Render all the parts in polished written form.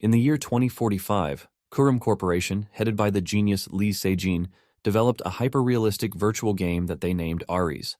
In the year 2045, Kurum Corporation, headed by the genius Lee Se-jin, developed a hyper-realistic virtual game that they named Ares.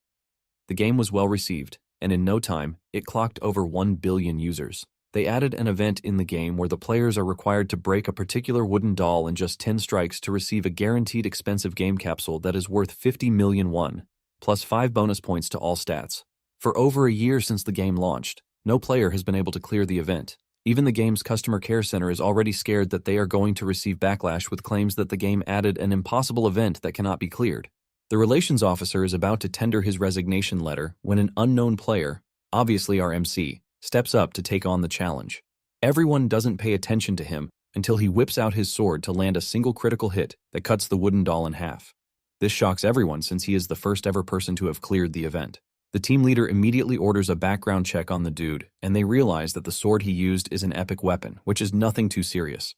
The game was well received, and in no time, it clocked over 1 billion users. They added an event in the game where the players are required to break a particular wooden doll in just 10 strikes to receive a guaranteed expensive game capsule that is worth 50 million won, plus 5 bonus points to all stats. For over a year since the game launched, no player has been able to clear the event. Even the game's customer care center is already scared that they are going to receive backlash with claims that the game added an impossible event that cannot be cleared. The relations officer is about to tender his resignation letter when an unknown player, obviously our MC, steps up to take on the challenge. Everyone doesn't pay attention to him until he whips out his sword to land a single critical hit that cuts the wooden doll in half. This shocks everyone since he is the first ever person to have cleared the event. The team leader immediately orders a background check on the dude, and they realize that the sword he used is an epic weapon, which is nothing too serious.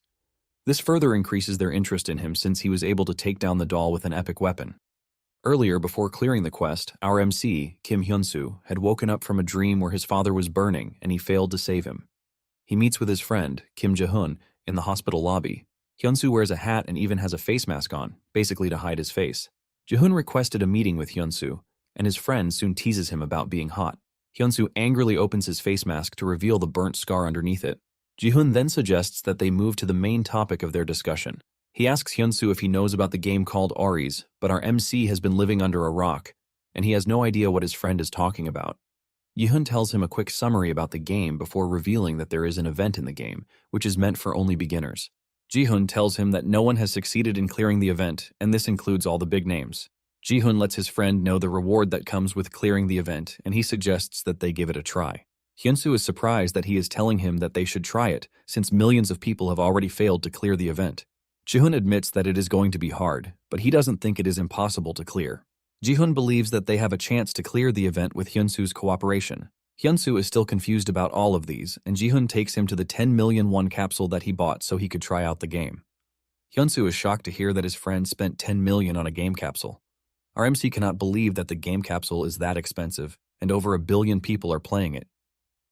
This further increases their interest in him since he was able to take down the doll with an epic weapon. Earlier, before clearing the quest, our MC, Kim Hyun-soo, had woken up from a dream where his father was burning and he failed to save him. He meets with his friend, Kim Jae-hoon, in the hospital lobby. Hyun-soo wears a hat and even has a face mask on, basically to hide his face. Jae-hoon requested a meeting with Hyun-soo, and his friend soon teases him about being hot. Hyun-soo angrily opens his face mask to reveal the burnt scar underneath it. Jae-hoon then suggests that they move to the main topic of their discussion. He asks Hyun-soo if he knows about the game called Ares, but our MC has been living under a rock, and he has no idea what his friend is talking about. Jae-hoon tells him a quick summary about the game before revealing that there is an event in the game, which is meant for only beginners. Jae-hoon tells him that no one has succeeded in clearing the event, and this includes all the big names. Jae-hoon lets his friend know the reward that comes with clearing the event, and he suggests that they give it a try. Hyun-soo is surprised that he is telling him that they should try it, since millions of people have already failed to clear the event. Jae-hoon admits that it is going to be hard, but he doesn't think it is impossible to clear. Jae-hoon believes that they have a chance to clear the event with Hyun-soo's cooperation. Hyun-soo is still confused about all of these, and Jae-hoon takes him to the 10 million won capsule that he bought so he could try out the game. Hyun-soo is shocked to hear that his friend spent 10 million on a game capsule. Our MC cannot believe that the game capsule is that expensive, and over 1 billion people are playing it.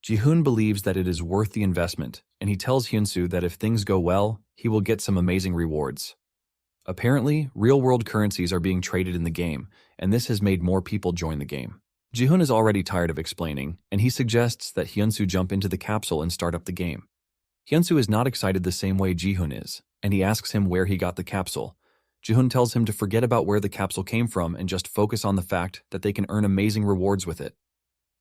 Jae-hoon believes that it is worth the investment, and he tells Hyun-soo that if things go well, he will get some amazing rewards. Apparently, real-world currencies are being traded in the game, and this has made more people join the game. Jae-hoon is already tired of explaining, and he suggests that Hyun-soo jump into the capsule and start up the game. Hyun-soo is not excited the same way Jae-hoon is, and he asks him where he got the capsule. Jae-hoon tells him to forget about where the capsule came from and just focus on the fact that they can earn amazing rewards with it.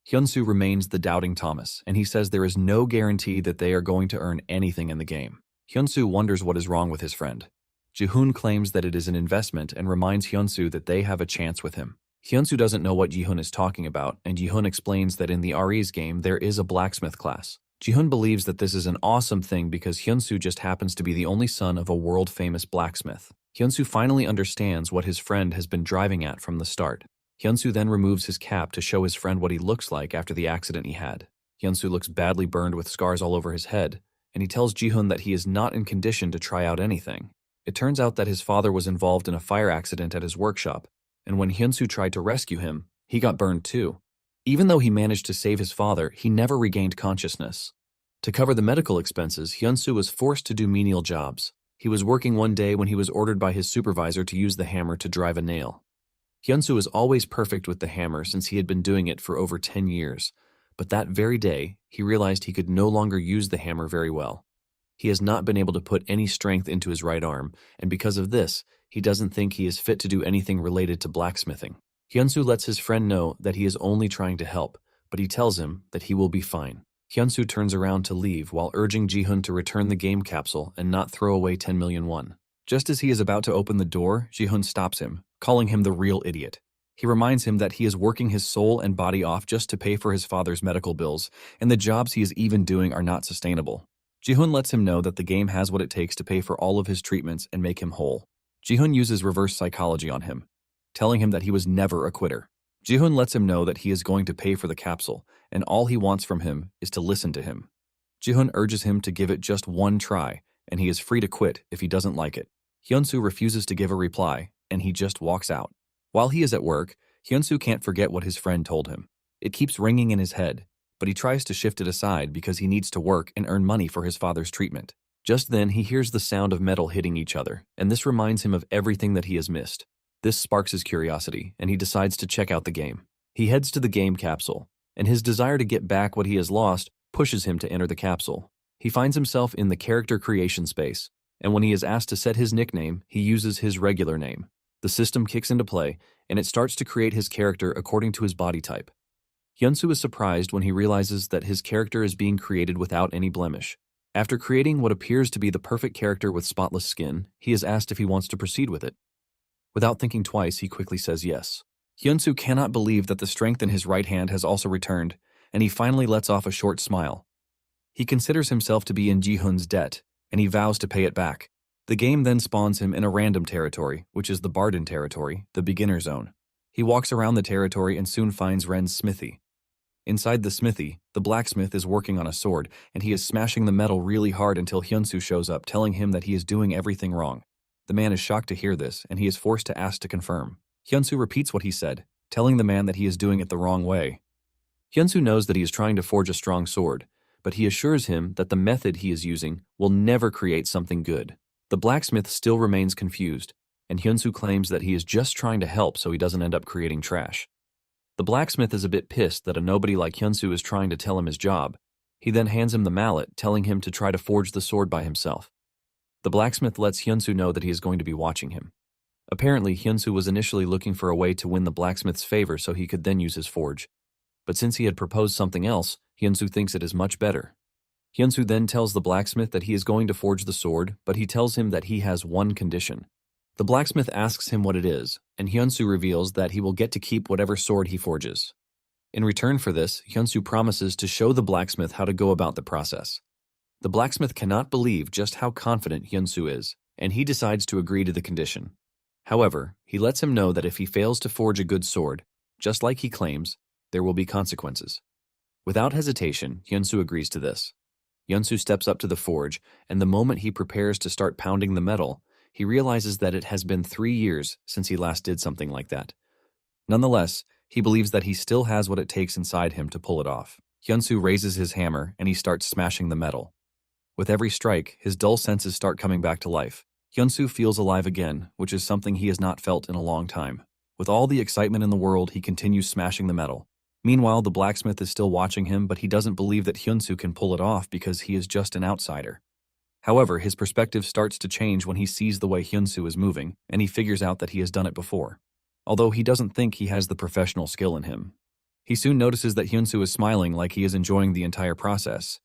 Hyun-soo remains the doubting Thomas, and he says there is no guarantee that they are going to earn anything in the game. Hyun-soo wonders what is wrong with his friend. Jae-hoon claims that it is an investment and reminds Hyun-soo that they have a chance with him. Hyun-soo doesn't know what Jae-hoon is talking about, and Jae-hoon explains that in the Ares game there is a blacksmith class. Jae-hoon believes that this is an awesome thing because Hyun-soo just happens to be the only son of a world-famous blacksmith. Hyun-soo finally understands what his friend has been driving at from the start. Hyun-soo then removes his cap to show his friend what he looks like after the accident he had. Hyun-soo looks badly burned with scars all over his head, and he tells Jae-hoon that he is not in condition to try out anything. It turns out that his father was involved in a fire accident at his workshop, and when Hyun-soo tried to rescue him, he got burned too. Even though he managed to save his father, he never regained consciousness. To cover the medical expenses, Hyun-soo was forced to do menial jobs. He was working one day when he was ordered by his supervisor to use the hammer to drive a nail. Hyun-soo was always perfect with the hammer since he had been doing it for over 10 years, but that very day, he realized he could no longer use the hammer very well. He has not been able to put any strength into his right arm, and because of this, he doesn't think he is fit to do anything related to blacksmithing. Hyun-soo lets his friend know that he is only trying to help, but he tells him that he will be fine. Hyun-soo turns around to leave while urging Jae-hoon to return the game capsule and not throw away 10 million won. Just as he is about to open the door, Jae-hoon stops him, calling him the real idiot. He reminds him that he is working his soul and body off just to pay for his father's medical bills, and the jobs he is even doing are not sustainable. Jae-hoon lets him know that the game has what it takes to pay for all of his treatments and make him whole. Jae-hoon uses reverse psychology on him, telling him that he was never a quitter. Jae-hoon lets him know that he is going to pay for the capsule, and all he wants from him is to listen to him. Jae-hoon urges him to give it just one try, and he is free to quit if he doesn't like it. Hyun-soo refuses to give a reply, and he just walks out. While he is at work, Hyun-soo can't forget what his friend told him. It keeps ringing in his head, but he tries to shift it aside because he needs to work and earn money for his father's treatment. Just then, he hears the sound of metal hitting each other, and this reminds him of everything that he has missed. This sparks his curiosity, and he decides to check out the game. He heads to the game capsule, and his desire to get back what he has lost pushes him to enter the capsule. He finds himself in the character creation space, and when he is asked to set his nickname, he uses his regular name. The system kicks into play, and it starts to create his character according to his body type. Hyunsu is surprised when he realizes that his character is being created without any blemish. After creating what appears to be the perfect character with spotless skin, he is asked if he wants to proceed with it. Without thinking twice, he quickly says yes. Hyunsu cannot believe that the strength in his right hand has also returned, and he finally lets off a short smile. He considers himself to be in Ji-hoon's debt, and he vows to pay it back. The game then spawns him in a random territory, which is the Barden territory, the beginner zone. He walks around the territory and soon finds Ren's smithy. Inside the smithy, the blacksmith is working on a sword, and he is smashing the metal really hard until Hyunsu shows up, telling him that he is doing everything wrong. The man is shocked to hear this, and he is forced to ask to confirm. Hyunsu repeats what he said, telling the man that he is doing it the wrong way. Hyunsu knows that he is trying to forge a strong sword, but he assures him that the method he is using will never create something good. The blacksmith still remains confused, and Hyunsu claims that he is just trying to help so he doesn't end up creating trash. The blacksmith is a bit pissed that a nobody like Hyunsu is trying to tell him his job. He then hands him the mallet, telling him to try to forge the sword by himself. The blacksmith lets Hyunsu know that he is going to be watching him. Apparently, Hyunsu was initially looking for a way to win the blacksmith's favor so he could then use his forge. But since he had proposed something else, Hyunsu thinks it is much better. Hyunsu then tells the blacksmith that he is going to forge the sword, but he tells him that he has one condition. The blacksmith asks him what it is, and Hyunsu reveals that he will get to keep whatever sword he forges. In return for this, Hyunsu promises to show the blacksmith how to go about the process. The blacksmith cannot believe just how confident Hyunsu is, and he decides to agree to the condition. However, he lets him know that if he fails to forge a good sword, just like he claims, there will be consequences. Without hesitation, Hyunsu agrees to this. Hyunsu steps up to the forge, and the moment he prepares to start pounding the metal, he realizes that it has been 3 years since he last did something like that. Nonetheless, he believes that he still has what it takes inside him to pull it off. Hyunsu raises his hammer, and he starts smashing the metal. With every strike, his dull senses start coming back to life. Hyunsu feels alive again, which is something he has not felt in a long time. With all the excitement in the world, he continues smashing the metal. Meanwhile, the blacksmith is still watching him, but he doesn't believe that Hyunsu can pull it off because he is just an outsider. However, his perspective starts to change when he sees the way Hyunsu is moving, and he figures out that he has done it before. Although he doesn't think he has the professional skill in him. He soon notices that Hyunsu is smiling like he is enjoying the entire process.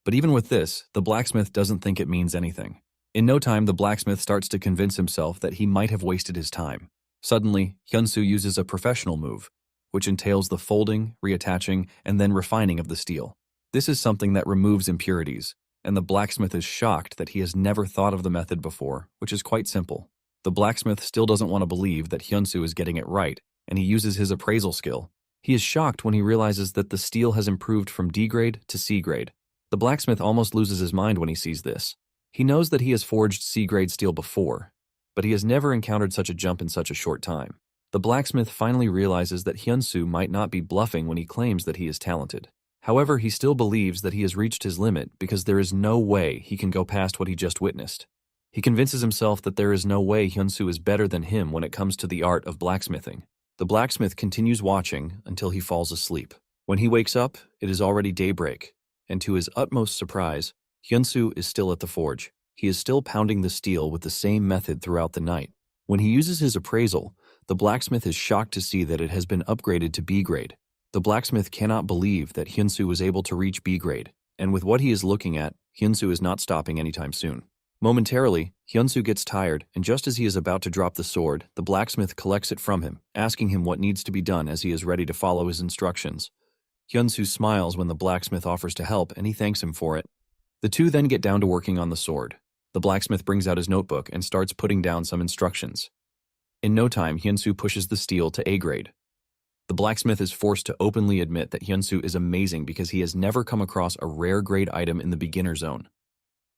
But even with this, the blacksmith doesn't think it means anything. In no time, the blacksmith starts to convince himself that he might have wasted his time. Suddenly, Hyunsu uses a professional move, which entails the folding, reattaching, and then refining of the steel. This is something that removes impurities, and the blacksmith is shocked that he has never thought of the method before, which is quite simple. The blacksmith still doesn't want to believe that Hyunsu is getting it right, and he uses his appraisal skill. He is shocked when he realizes that the steel has improved from D grade to C grade. The blacksmith almost loses his mind when he sees this. He knows that he has forged C grade steel before, but he has never encountered such a jump in such a short time. The blacksmith finally realizes that Hyunsu might not be bluffing when he claims that he is talented. However, he still believes that he has reached his limit because there is no way he can go past what he just witnessed. He convinces himself that there is no way Hyunsu is better than him when it comes to the art of blacksmithing. The blacksmith continues watching until he falls asleep. When he wakes up, it is already daybreak, and to his utmost surprise, Hyunsu is still at the forge. He is still pounding the steel with the same method throughout the night. When he uses his appraisal, the blacksmith is shocked to see that it has been upgraded to B grade. The blacksmith cannot believe that Hyunsu was able to reach B grade, and with what he is looking at, Hyunsu is not stopping anytime soon. Momentarily, Hyunsu gets tired, and just as he is about to drop the sword, the blacksmith collects it from him, asking him what needs to be done as he is ready to follow his instructions. Hyunsu smiles when the blacksmith offers to help, and he thanks him for it. The two then get down to working on the sword. The blacksmith brings out his notebook and starts putting down some instructions. In no time, Hyunsu pushes the steel to A grade. The blacksmith is forced to openly admit that Hyunsu is amazing because he has never come across a rare grade item in the beginner zone.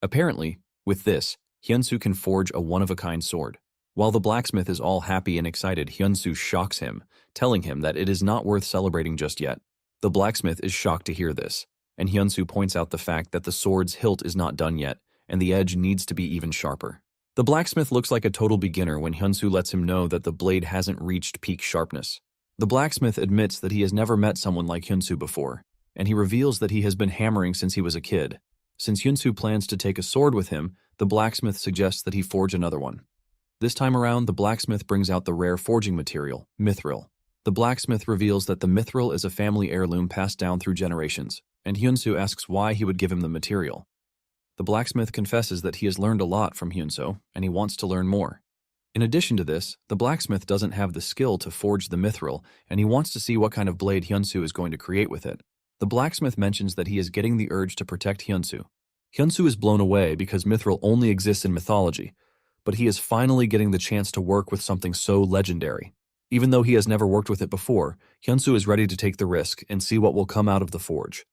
Apparently, with this, Hyunsu can forge a one-of-a-kind sword. While the blacksmith is all happy and excited, Hyunsu shocks him, telling him that it is not worth celebrating just yet. The blacksmith is shocked to hear this, and Hyunsu points out the fact that the sword's hilt is not done yet, and the edge needs to be even sharper. The blacksmith looks like a total beginner when Hyunsu lets him know that the blade hasn't reached peak sharpness. The blacksmith admits that he has never met someone like Hyunsu before, and he reveals that he has been hammering since he was a kid. Since Hyunsu plans to take a sword with him, the blacksmith suggests that he forge another one. This time around, the blacksmith brings out the rare forging material, mithril. The blacksmith reveals that the mithril is a family heirloom passed down through generations, and Hyunsu asks why he would give him the material. The blacksmith confesses that he has learned a lot from Hyunsu, and he wants to learn more. In addition to this, the blacksmith doesn't have the skill to forge the mithril, and he wants to see what kind of blade Hyunsu is going to create with it. The blacksmith mentions that he is getting the urge to protect Hyunsu. Hyunsu is blown away because mithril only exists in mythology, but he is finally getting the chance to work with something so legendary. Even though he has never worked with it before, Hyunsu is ready to take the risk and see what will come out of the forge.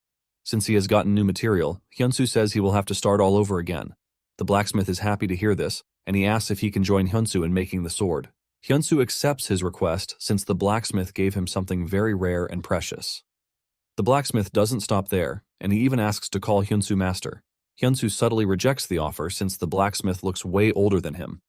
Since he has gotten new material, Hyunsu says he will have to start all over again. The blacksmith is happy to hear this, and he asks if he can join Hyunsu in making the sword. Hyunsu accepts his request since the blacksmith gave him something very rare and precious. The blacksmith doesn't stop there, and he even asks to call Hyunsu master. Hyunsu subtly rejects the offer since the blacksmith looks way older than him.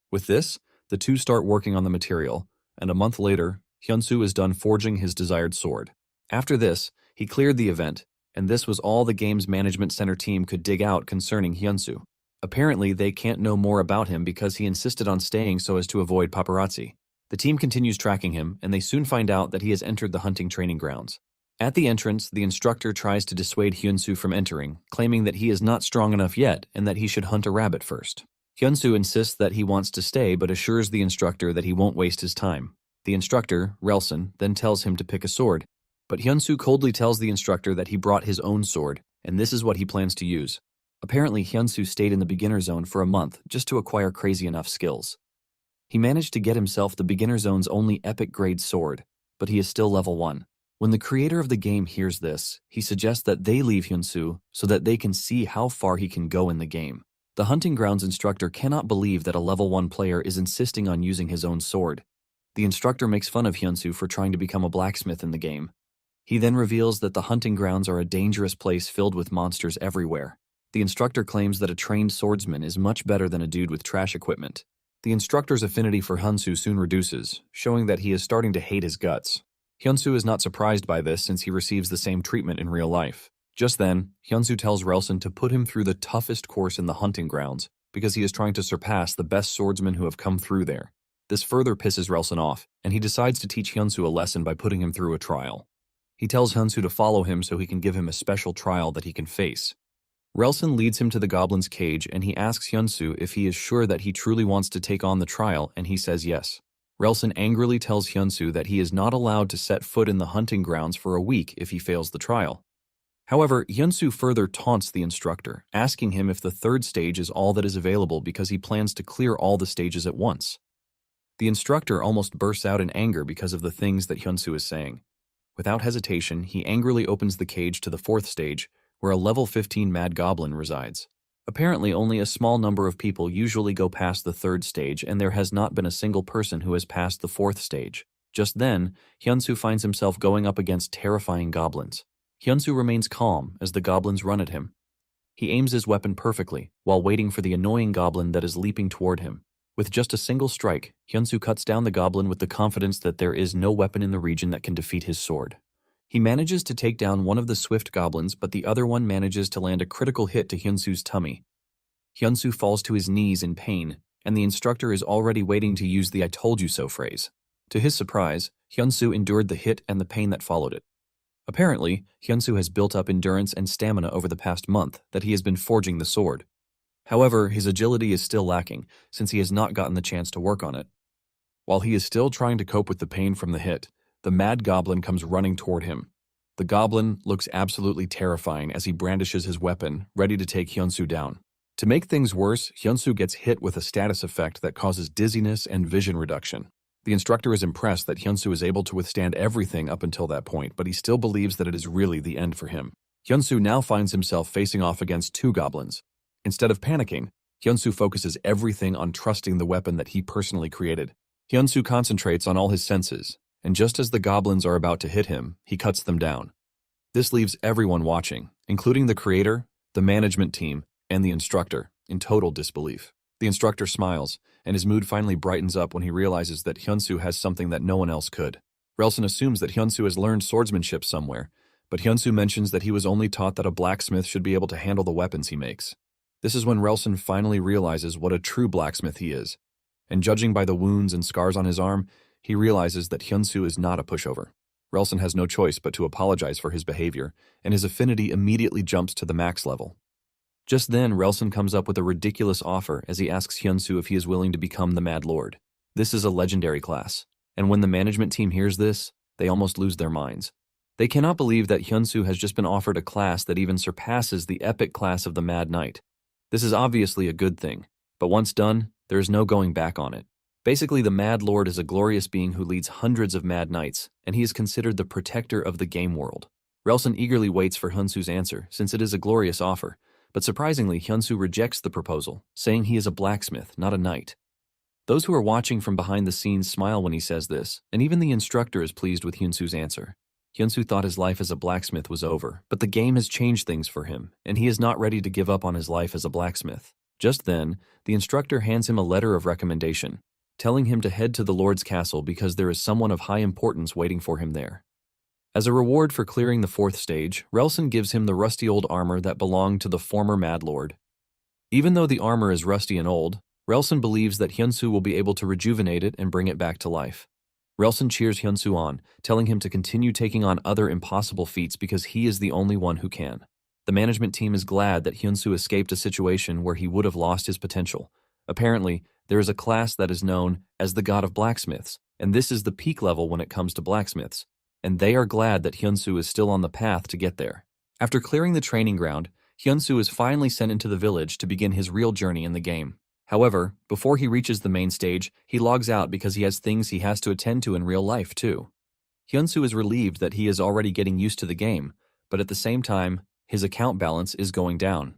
With this, the two start working on the material, and a month later, Hyunsu is done forging his desired sword. After this, he cleared the event, and this was all the game's management center team could dig out concerning Hyunsu. Apparently, they can't know more about him because he insisted on staying so as to avoid paparazzi. The team continues tracking him, and they soon find out that he has entered the hunting training grounds. At the entrance, the instructor tries to dissuade Hyunsu from entering, claiming that he is not strong enough yet and that he should hunt a rabbit first. Hyunsu insists that he wants to stay but assures the instructor that he won't waste his time. The instructor, Relson, then tells him to pick a sword, but Hyunsu coldly tells the instructor that he brought his own sword, and this is what he plans to use. Apparently, Hyunsu stayed in the beginner zone for a month just to acquire crazy enough skills. He managed to get himself the beginner zone's only epic grade sword, but he is still level 1. When the creator of the game hears this, he suggests that they leave Hyunsu so that they can see how far he can go in the game. The hunting grounds instructor cannot believe that a level 1 player is insisting on using his own sword. The instructor makes fun of Hyunsu for trying to become a blacksmith in the game. He then reveals that the hunting grounds are a dangerous place filled with monsters everywhere. The instructor claims that a trained swordsman is much better than a dude with trash equipment. The instructor's affinity for Hyunsu soon reduces, showing that he is starting to hate his guts. Hyunsu is not surprised by this since he receives the same treatment in real life. Just then, Hyunsu tells Relson to put him through the toughest course in the hunting grounds because he is trying to surpass the best swordsmen who have come through there. This further pisses Relson off, and he decides to teach Hyunsu a lesson by putting him through a trial. He tells Hyunsu to follow him so he can give him a special trial that he can face. Relson leads him to the goblin's cage and he asks Hyunsu if he is sure that he truly wants to take on the trial, and he says yes. Relson angrily tells Hyunsu that he is not allowed to set foot in the hunting grounds for a week if he fails the trial. However, Hyunsu further taunts the instructor, asking him if the third stage is all that is available because he plans to clear all the stages at once. The instructor almost bursts out in anger because of the things that Hyunsu is saying. Without hesitation, he angrily opens the cage to the fourth stage, where a level 15 mad goblin resides. Apparently, only a small number of people usually go past the third stage, and there has not been a single person who has passed the fourth stage. Just then, Hyunsu finds himself going up against terrifying goblins. Hyunsu remains calm as the goblins run at him. He aims his weapon perfectly, while waiting for the annoying goblin that is leaping toward him. With just a single strike, Hyunsu cuts down the goblin with the confidence that there is no weapon in the region that can defeat his sword. He manages to take down one of the swift goblins, but the other one manages to land a critical hit to Hyunsu's tummy. Hyunsu falls to his knees in pain, and the instructor is already waiting to use the "I told you so" phrase. To his surprise, Hyunsu endured the hit and the pain that followed it. Apparently, Hyunsu has built up endurance and stamina over the past month that he has been forging the sword. However, his agility is still lacking, since he has not gotten the chance to work on it. While he is still trying to cope with the pain from the hit, the mad goblin comes running toward him. The goblin looks absolutely terrifying as he brandishes his weapon, ready to take Hyunsu down. To make things worse, Hyunsu gets hit with a status effect that causes dizziness and vision reduction. The instructor is impressed that Hyunsu is able to withstand everything up until that point, but he still believes that it is really the end for him. Hyunsu now finds himself facing off against two goblins. Instead of panicking, Hyunsu focuses everything on trusting the weapon that he personally created. Hyunsu concentrates on all his senses, and just as the goblins are about to hit him, he cuts them down. This leaves everyone watching, including the creator, the management team, and the instructor. in total disbelief. The instructor smiles, and his mood finally brightens up when he realizes that Hyunsoo has something that no one else could. Relson assumes that Hyunsoo has learned swordsmanship somewhere, but Hyunsoo mentions that he was only taught that a blacksmith should be able to handle the weapons he makes. This is when Relson finally realizes what a true blacksmith he is, and judging by the wounds and scars on his arm, he realizes that Hyunsoo is not a pushover. Relson has no choice but to apologize for his behavior, and his affinity immediately jumps to the max level. Just then, Relson comes up with a ridiculous offer as he asks Hyunsoo if he is willing to become the Mad Lord. This is a legendary class, and when the management team hears this, they almost lose their minds. They cannot believe that Hyunsoo has just been offered a class that even surpasses the epic class of the Mad Knight. This is obviously a good thing, but once done, there is no going back on it. Basically, the Mad Lord is a glorious being who leads hundreds of Mad Knights, and he is considered the protector of the game world. Relson eagerly waits for Hyunsoo's answer, since it is a glorious offer, but surprisingly, Hyunsoo rejects the proposal, saying he is a blacksmith, not a knight. Those who are watching from behind the scenes smile when he says this, and even the instructor is pleased with Hyunsoo's answer. Hyunsoo thought his life as a blacksmith was over, but the game has changed things for him, and he is not ready to give up on his life as a blacksmith. Just then, the instructor hands him a letter of recommendation, telling him to head to the Lord's castle because there is someone of high importance waiting for him there. As a reward for clearing the 4th stage, Relson gives him the rusty old armor that belonged to the former Mad Lord. Even though the armor is rusty and old, Relson believes that Hyunsoo will be able to rejuvenate it and bring it back to life. Relson cheers Hyunsoo on, telling him to continue taking on other impossible feats because he is the only one who can. The management team is glad that Hyunsoo escaped a situation where he would have lost his potential. Apparently, there is a class that is known as the God of Blacksmiths, and this is the peak level when it comes to blacksmiths, and they are glad that Hyunsoo is still on the path to get there. After clearing the training ground, Hyunsoo is finally sent into the village to begin his real journey in the game. However, before he reaches the main stage, he logs out because he has things he has to attend to in real life too. Hyunsoo is relieved that he is already getting used to the game, but at the same time, his account balance is going down.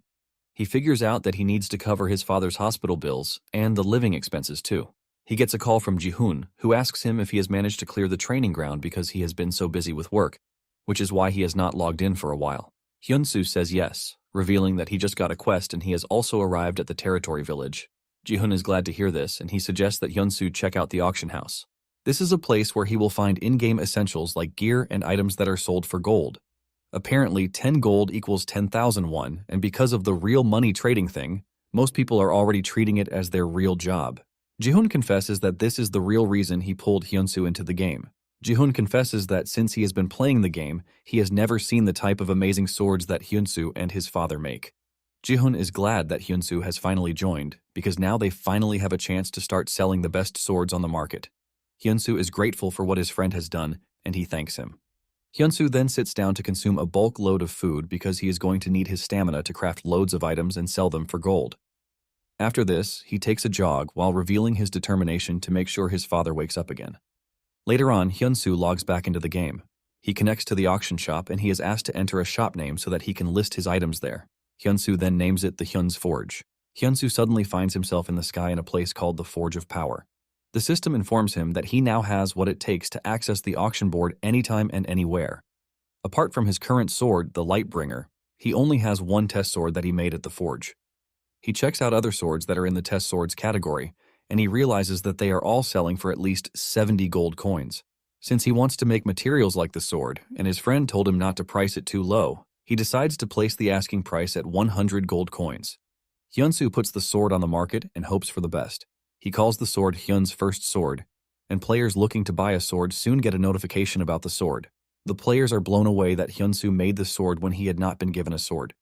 He figures out that he needs to cover his father's hospital bills and the living expenses too. He gets a call from Ji-hoon, who asks him if he has managed to clear the training ground because he has been so busy with work, which is why he has not logged in for a while. Hyunsoo says yes, revealing that he just got a quest and he has also arrived at the territory village. Ji-hoon is glad to hear this, and he suggests that Hyunsoo check out the auction house. This is a place where he will find in-game essentials like gear and items that are sold for gold. Apparently, 10 gold equals 10,000 won, and because of the real money trading thing, most people are already treating it as their real job. Ji-hoon confesses that this is the real reason he pulled Hyunsoo into the game. Ji-hoon confesses that since he has been playing the game, he has never seen the type of amazing swords that Hyunsoo and his father make. Ji-hoon is glad that Hyunsoo has finally joined, because now they finally have a chance to start selling the best swords on the market. Hyunsoo is grateful for what his friend has done, and he thanks him. Hyunsoo then sits down to consume a bulk load of food because he is going to need his stamina to craft loads of items and sell them for gold. After this, he takes a jog while revealing his determination to make sure his father wakes up again. Later on, Hyunsoo logs back into the game. He connects to the auction shop and he is asked to enter a shop name so that he can list his items there. Hyunsoo then names it the Hyun's Forge. Hyunsoo suddenly finds himself in the sky in a place called the Forge of Power. The system informs him that he now has what it takes to access the auction board anytime and anywhere. Apart from his current sword, the Lightbringer, he only has one test sword that he made at the forge. He checks out other swords that are in the test swords category, and he realizes that they are all selling for at least 70 gold coins. Since he wants to make materials like the sword, and his friend told him not to price it too low, he decides to place the asking price at 100 gold coins. Hyunsoo puts the sword on the market and hopes for the best. He calls the sword Hyun's first sword, and players looking to buy a sword soon get a notification about the sword. The players are blown away that Hyunsoo made the sword when he had not been given a sword.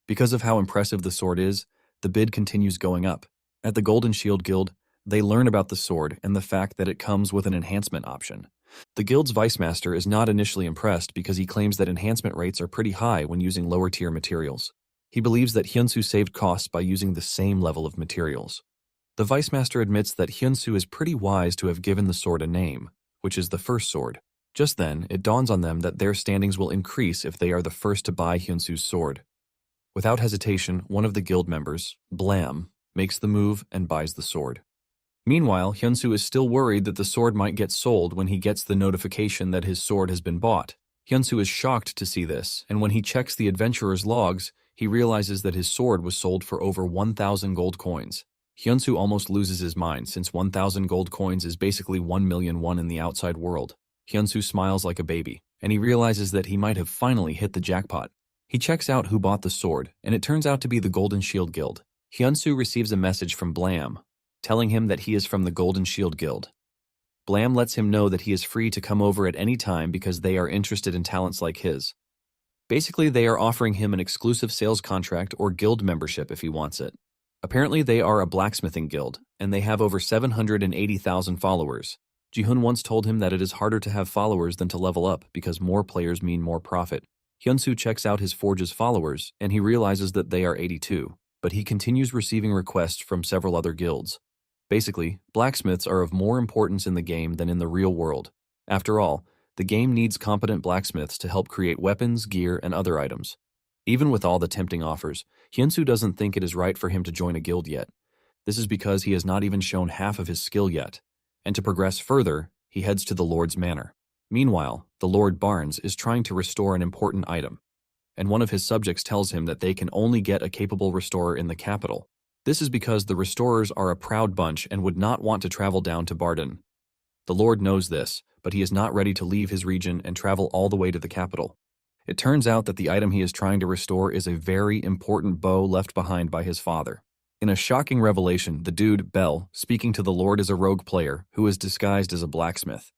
Because of how impressive the sword is, the bid continues going up. At the Golden Shield Guild, they learn about the sword and the fact that it comes with an enhancement option. The guild's vice master is not initially impressed because he claims that enhancement rates are pretty high when using lower tier materials. He believes that Hyunsoo saved costs by using the same level of materials. The vice master admits that Hyunsoo is pretty wise to have given the sword a name, which is the first sword. Just then, it dawns on them that their standings will increase if they are the first to buy Hyunsoo's sword. Without hesitation, one of the guild members, Blam, makes the move and buys the sword. Meanwhile, Hyunsoo is still worried that the sword might get sold when he gets the notification that his sword has been bought. Hyunsoo is shocked to see this, and when he checks the adventurer's logs, He realizes that his sword was sold for over 1,000 gold coins. Hyunsu almost loses his mind since 1,000 gold coins is basically 1,000,000 won in the outside world. Hyunsu smiles like a baby, and he realizes that he might have finally hit the jackpot. He checks out who bought the sword, and it turns out to be the Golden Shield Guild. Hyunsu receives a message from Blam, telling him that he is from the Golden Shield Guild. Blam lets him know that he is free to come over at any time because they are interested in talents like his. Basically, they are offering him an exclusive sales contract or guild membership if he wants it. Apparently, they are a blacksmithing guild, and they have over 780,000 followers. Ji-hoon once told him that it is harder to have followers than to level up because more players mean more profit. Hyunsu checks out his forge's followers, and he realizes that they are 82, but he continues receiving requests from several other guilds. Basically, blacksmiths are of more importance in the game than in the real world. After all, the game needs competent blacksmiths to help create weapons, gear, and other items. Even with all the tempting offers, Hyunsu doesn't think it is right for him to join a guild yet. This is because he has not even shown half of his skill yet, and to progress further, he heads to the Lord's Manor. Meanwhile, the Lord Barnes is trying to restore an important item, and one of his subjects tells him that they can only get a capable restorer in the capital. This is because the restorers are a proud bunch and would not want to travel down to Bardon. The Lord knows this, but he is not ready to leave his region and travel all the way to the capital. It turns out that the item he is trying to restore is a very important bow left behind by his father. In a shocking revelation, the dude, Bell, speaking to the Lord is a rogue player who is disguised as a blacksmith.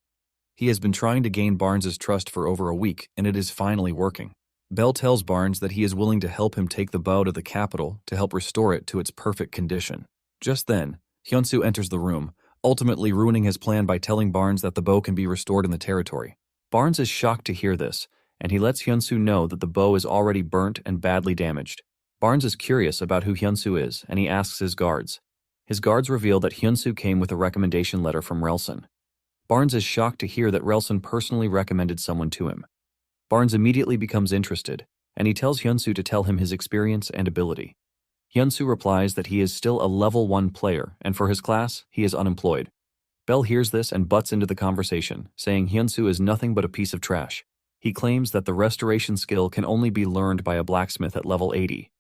He has been trying to gain Barnes's trust for over a week, and it is finally working. Bell tells Barnes that he is willing to help him take the bow to the capital to help restore it to its perfect condition. Just then, Hyunsu enters the room, ultimately ruining his plan by telling Barnes that the bow can be restored in the territory. Barnes is shocked to hear this, and he lets Hyunsu know that the bow is already burnt and badly damaged. Barnes is curious about who Hyunsu is, and he asks his guards. His guards reveal that Hyunsu came with a recommendation letter from Relson. Barnes is shocked to hear that Relson personally recommended someone to him. Barnes immediately becomes interested, and he tells Hyunsu to tell him his experience and ability. Hyunsu replies that he is still a level 1 player, and for his class, he is unemployed. Bell hears this and butts into the conversation, saying Hyunsu is nothing but a piece of trash. He claims that the restoration skill can only be learned by a blacksmith at level 80.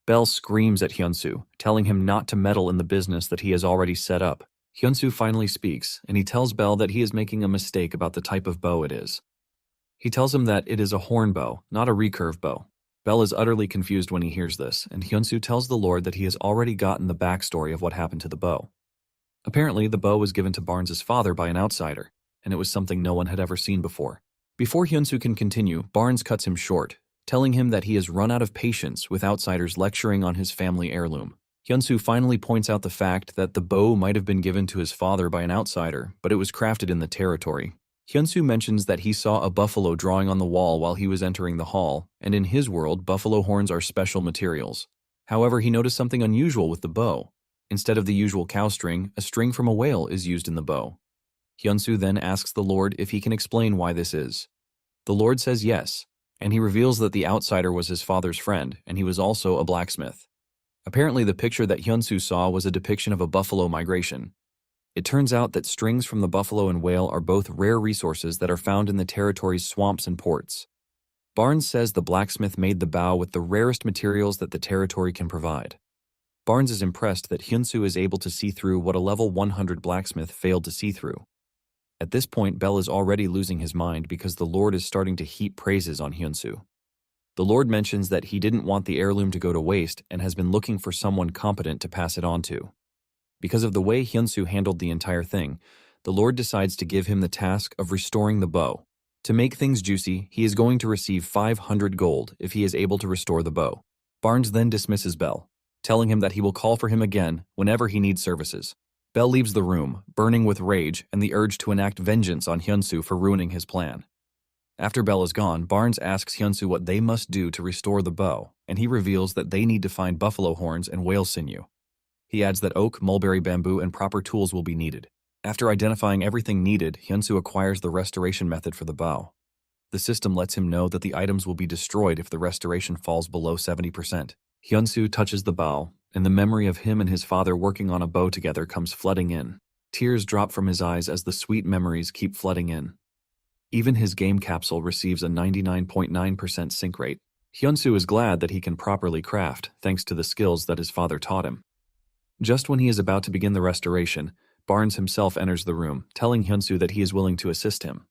Bell screams at Hyunsu, telling him not to meddle in the business that he has already set up. Hyunsu finally speaks, and he tells Bell that he is making a mistake about the type of bow it is. He tells him that it is a horn bow, not a recurve bow. Bell is utterly confused when he hears this, and Hyunsu tells the Lord that he has already gotten the backstory of what happened to the bow. Apparently, the bow was given to Barnes's father by an outsider, and it was something no one had ever seen before. Before Hyunsu can continue, Barnes cuts him short, telling him that he has run out of patience with outsiders lecturing on his family heirloom. Hyunsu finally points out the fact that the bow might have been given to his father by an outsider, but it was crafted in the territory. Hyunsu mentions that he saw a buffalo drawing on the wall while he was entering the hall, and in his world, buffalo horns are special materials. However, he noticed something unusual with the bow. Instead of the usual cow string, a string from a whale is used in the bow. Hyunsu then asks the Lord if he can explain why this is. The Lord says yes, and he reveals that the outsider was his father's friend, and he was also a blacksmith. Apparently, the picture that Hyunsu saw was a depiction of a buffalo migration. It turns out that strings from the buffalo and whale are both rare resources that are found in the territory's swamps and ports. Barnes says the blacksmith made the bow with the rarest materials that the territory can provide. Barnes is impressed that Hyunsu is able to see through what a level 100 blacksmith failed to see through. At this point, Bell is already losing his mind because the Lord is starting to heap praises on Hyunsu. The Lord mentions that he didn't want the heirloom to go to waste and has been looking for someone competent to pass it on to. Because of the way Hyunsu handled the entire thing, the Lord decides to give him the task of restoring the bow. To make things juicy, he is going to receive 500 gold if he is able to restore the bow. Barnes then dismisses Bell, telling him that he will call for him again whenever he needs services. Bell leaves the room, burning with rage and the urge to enact vengeance on Hyunsu for ruining his plan. After Bell is gone, Barnes asks Hyunsu what they must do to restore the bow, and he reveals that they need to find buffalo horns and whale sinew. He adds that oak, mulberry bamboo, and proper tools will be needed. After identifying everything needed, Hyunsu acquires the restoration method for the bow. The system lets him know that the items will be destroyed if the restoration falls below 70%. Hyunsu touches the bow, and the memory of him and his father working on a bow together comes flooding in. Tears drop from his eyes as the sweet memories keep flooding in. Even his game capsule receives a 99.9% sync rate. Hyunsu is glad that he can properly craft thanks to the skills that his father taught him. Just when he is about to begin the restoration, Barnes himself enters the room, telling Hyunsu that he is willing to assist him.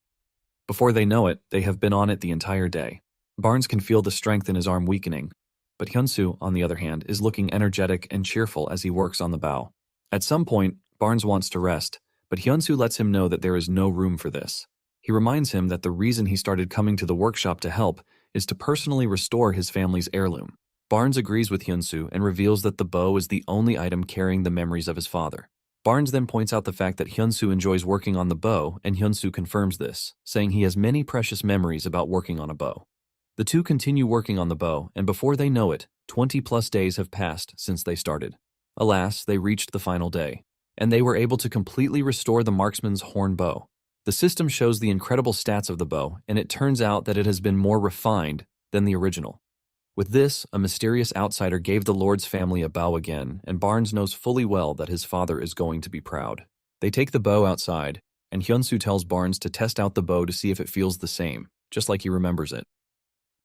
Before they know it, they have been on it the entire day. Barnes can feel the strength in his arm weakening, but Hyunsu, on the other hand, is looking energetic and cheerful as he works on the bow. At some point, Barnes wants to rest, but Hyunsu lets him know that there is no room for this. He reminds him that the reason he started coming to the workshop to help is to personally restore his family's heirloom. Barnes agrees with Hyunsu and reveals that the bow is the only item carrying the memories of his father. Barnes then points out the fact that Hyunsu enjoys working on the bow, and Hyunsu confirms this, saying he has many precious memories about working on a bow. The two continue working on the bow, and before they know it, 20+ days have passed since they started. Alas, they reached the final day, and they were able to completely restore the marksman's horn bow. The system shows the incredible stats of the bow, and it turns out that it has been more refined than the original. With this, a mysterious outsider gave the Lord's family a bow again, and Barnes knows fully well that his father is going to be proud. They take the bow outside, and Hyunsu tells Barnes to test out the bow to see if it feels the same, just like he remembers it.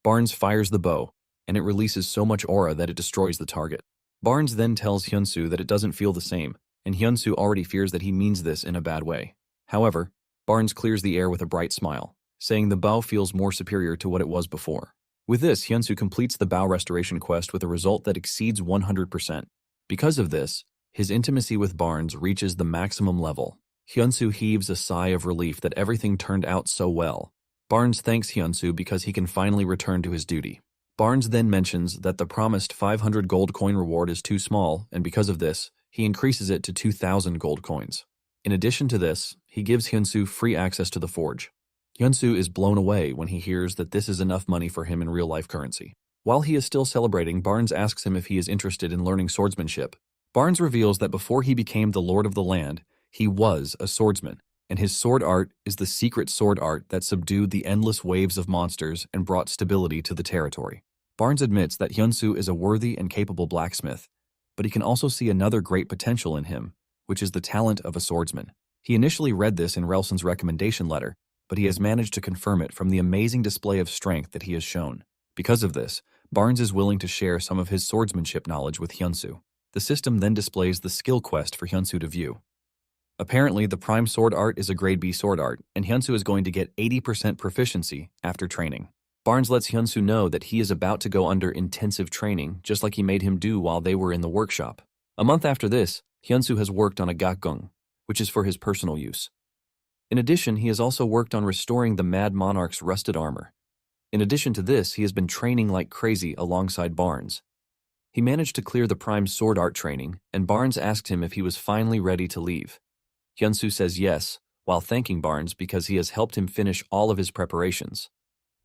Barnes fires the bow, and it releases so much aura that it destroys the target. Barnes then tells Hyunsu that it doesn't feel the same, and Hyunsu already fears that he means this in a bad way. However, Barnes clears the air with a bright smile, saying the bow feels more superior to what it was before. With this, Hyunsu completes the bow restoration quest with a result that exceeds 100%. Because of this, his intimacy with Barnes reaches the maximum level. Hyunsu heaves a sigh of relief that everything turned out so well. Barnes thanks Hyunsu because he can finally return to his duty. Barnes then mentions that the promised 500 gold coin reward is too small, and because of this, he increases it to 2,000 gold coins. In addition to this, he gives Hyunsu free access to the forge. Hyunsu is blown away when he hears that this is enough money for him in real-life currency. While he is still celebrating, Barnes asks him if he is interested in learning swordsmanship. Barnes reveals that before he became the Lord of the Land, he was a swordsman, and his sword art is the secret sword art that subdued the endless waves of monsters and brought stability to the territory. Barnes admits that Hyunsu is a worthy and capable blacksmith, but he can also see another great potential in him, which is the talent of a swordsman. He initially read this in Relson's recommendation letter, but he has managed to confirm it from the amazing display of strength that he has shown. Because of this, Barnes is willing to share some of his swordsmanship knowledge with Hyunsu. The system then displays the skill quest for Hyunsu to view. Apparently, the prime sword art is a grade B sword art, and Hyunsu is going to get 80% proficiency after training. Barnes lets Hyunsu know that he is about to go under intensive training, just like he made him do while they were in the workshop. A month after this, Hyunsu has worked on a gakgung, which is for his personal use. In addition, he has also worked on restoring the Mad Monarch's rusted armor. In addition to this, he has been training like crazy alongside Barnes. He managed to clear the prime sword art training, and Barnes asked him if he was finally ready to leave. Hyunsu says yes, while thanking Barnes because he has helped him finish all of his preparations.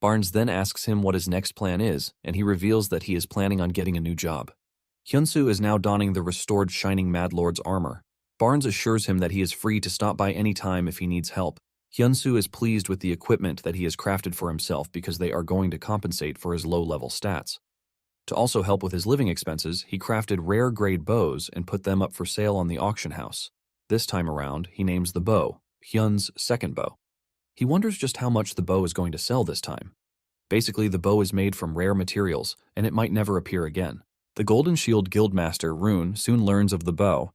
Barnes then asks him what his next plan is, and he reveals that he is planning on getting a new job. Hyunsu is now donning the restored Shining Mad Lord's armor. Barnes assures him that he is free to stop by any time if he needs help. Hyunsu is pleased with the equipment that he has crafted for himself because they are going to compensate for his low-level stats. To also help with his living expenses, he crafted rare-grade bows and put them up for sale on the auction house. This time around, he names the bow Hyun's second bow. He wonders just how much the bow is going to sell this time. Basically, the bow is made from rare materials, and it might never appear again. The Golden Shield Guildmaster, Rune, soon learns of the bow,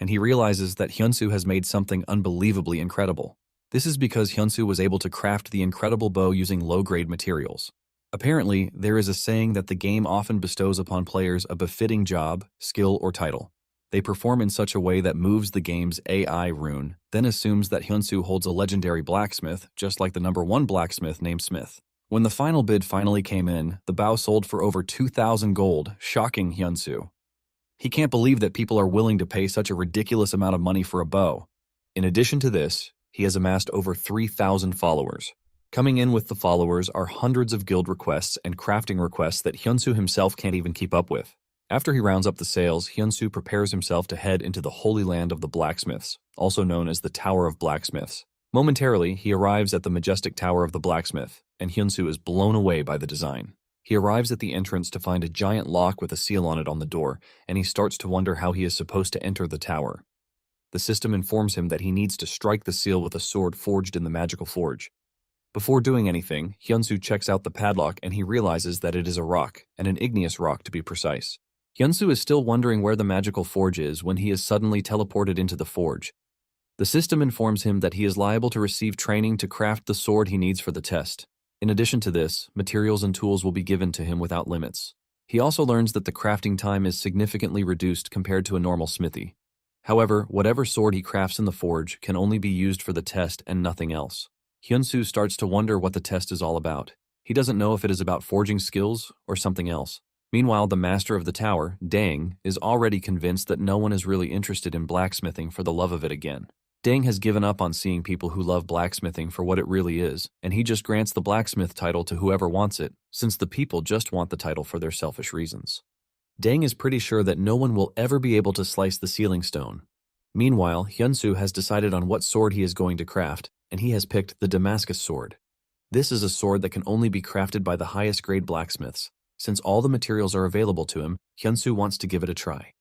and he realizes that Hyunsu has made something unbelievably incredible. This is because Hyunsu was able to craft the incredible bow using low-grade materials. Apparently, there is a saying that the game often bestows upon players a befitting job, skill, or title. They perform in such a way that moves the game's AI Rune, then assumes that Hyunsu holds a legendary blacksmith, just like the #1 blacksmith named Smith. When the final bid finally came in, the bow sold for over 2,000 gold, shocking Hyunsu. He can't believe that people are willing to pay such a ridiculous amount of money for a bow. In addition to this, he has amassed over 3,000 followers. Coming in with the followers are hundreds of guild requests and crafting requests that Hyunsu himself can't even keep up with. After he rounds up the sales, Hyunsu prepares himself to head into the Holy Land of the Blacksmiths, also known as the Tower of Blacksmiths. Momentarily, he arrives at the majestic Tower of the Blacksmith, and Hyunsu is blown away by the design. He arrives at the entrance to find a giant lock with a seal on it on the door, and he starts to wonder how he is supposed to enter the tower. The system informs him that he needs to strike the seal with a sword forged in the magical forge. Before doing anything, Hyunsu checks out the padlock and he realizes that it is a rock, and an igneous rock to be precise. Hyunsu is still wondering where the magical forge is when he is suddenly teleported into the forge. The system informs him that he is liable to receive training to craft the sword he needs for the test. In addition to this, materials and tools will be given to him without limits. He also learns that the crafting time is significantly reduced compared to a normal smithy. However, whatever sword he crafts in the forge can only be used for the test and nothing else. Hyunsu starts to wonder what the test is all about. He doesn't know if it is about forging skills or something else. Meanwhile, the master of the tower, Dang, is already convinced that no one is really interested in blacksmithing for the love of it again. Dang has given up on seeing people who love blacksmithing for what it really is, and he just grants the blacksmith title to whoever wants it, since the people just want the title for their selfish reasons. Dang is pretty sure that no one will ever be able to slice the sealing stone. Meanwhile, Hyunsu has decided on what sword he is going to craft, and he has picked the Damascus sword. This is a sword that can only be crafted by the highest grade blacksmiths. Since all the materials are available to him, Hyunsu wants to give it a try.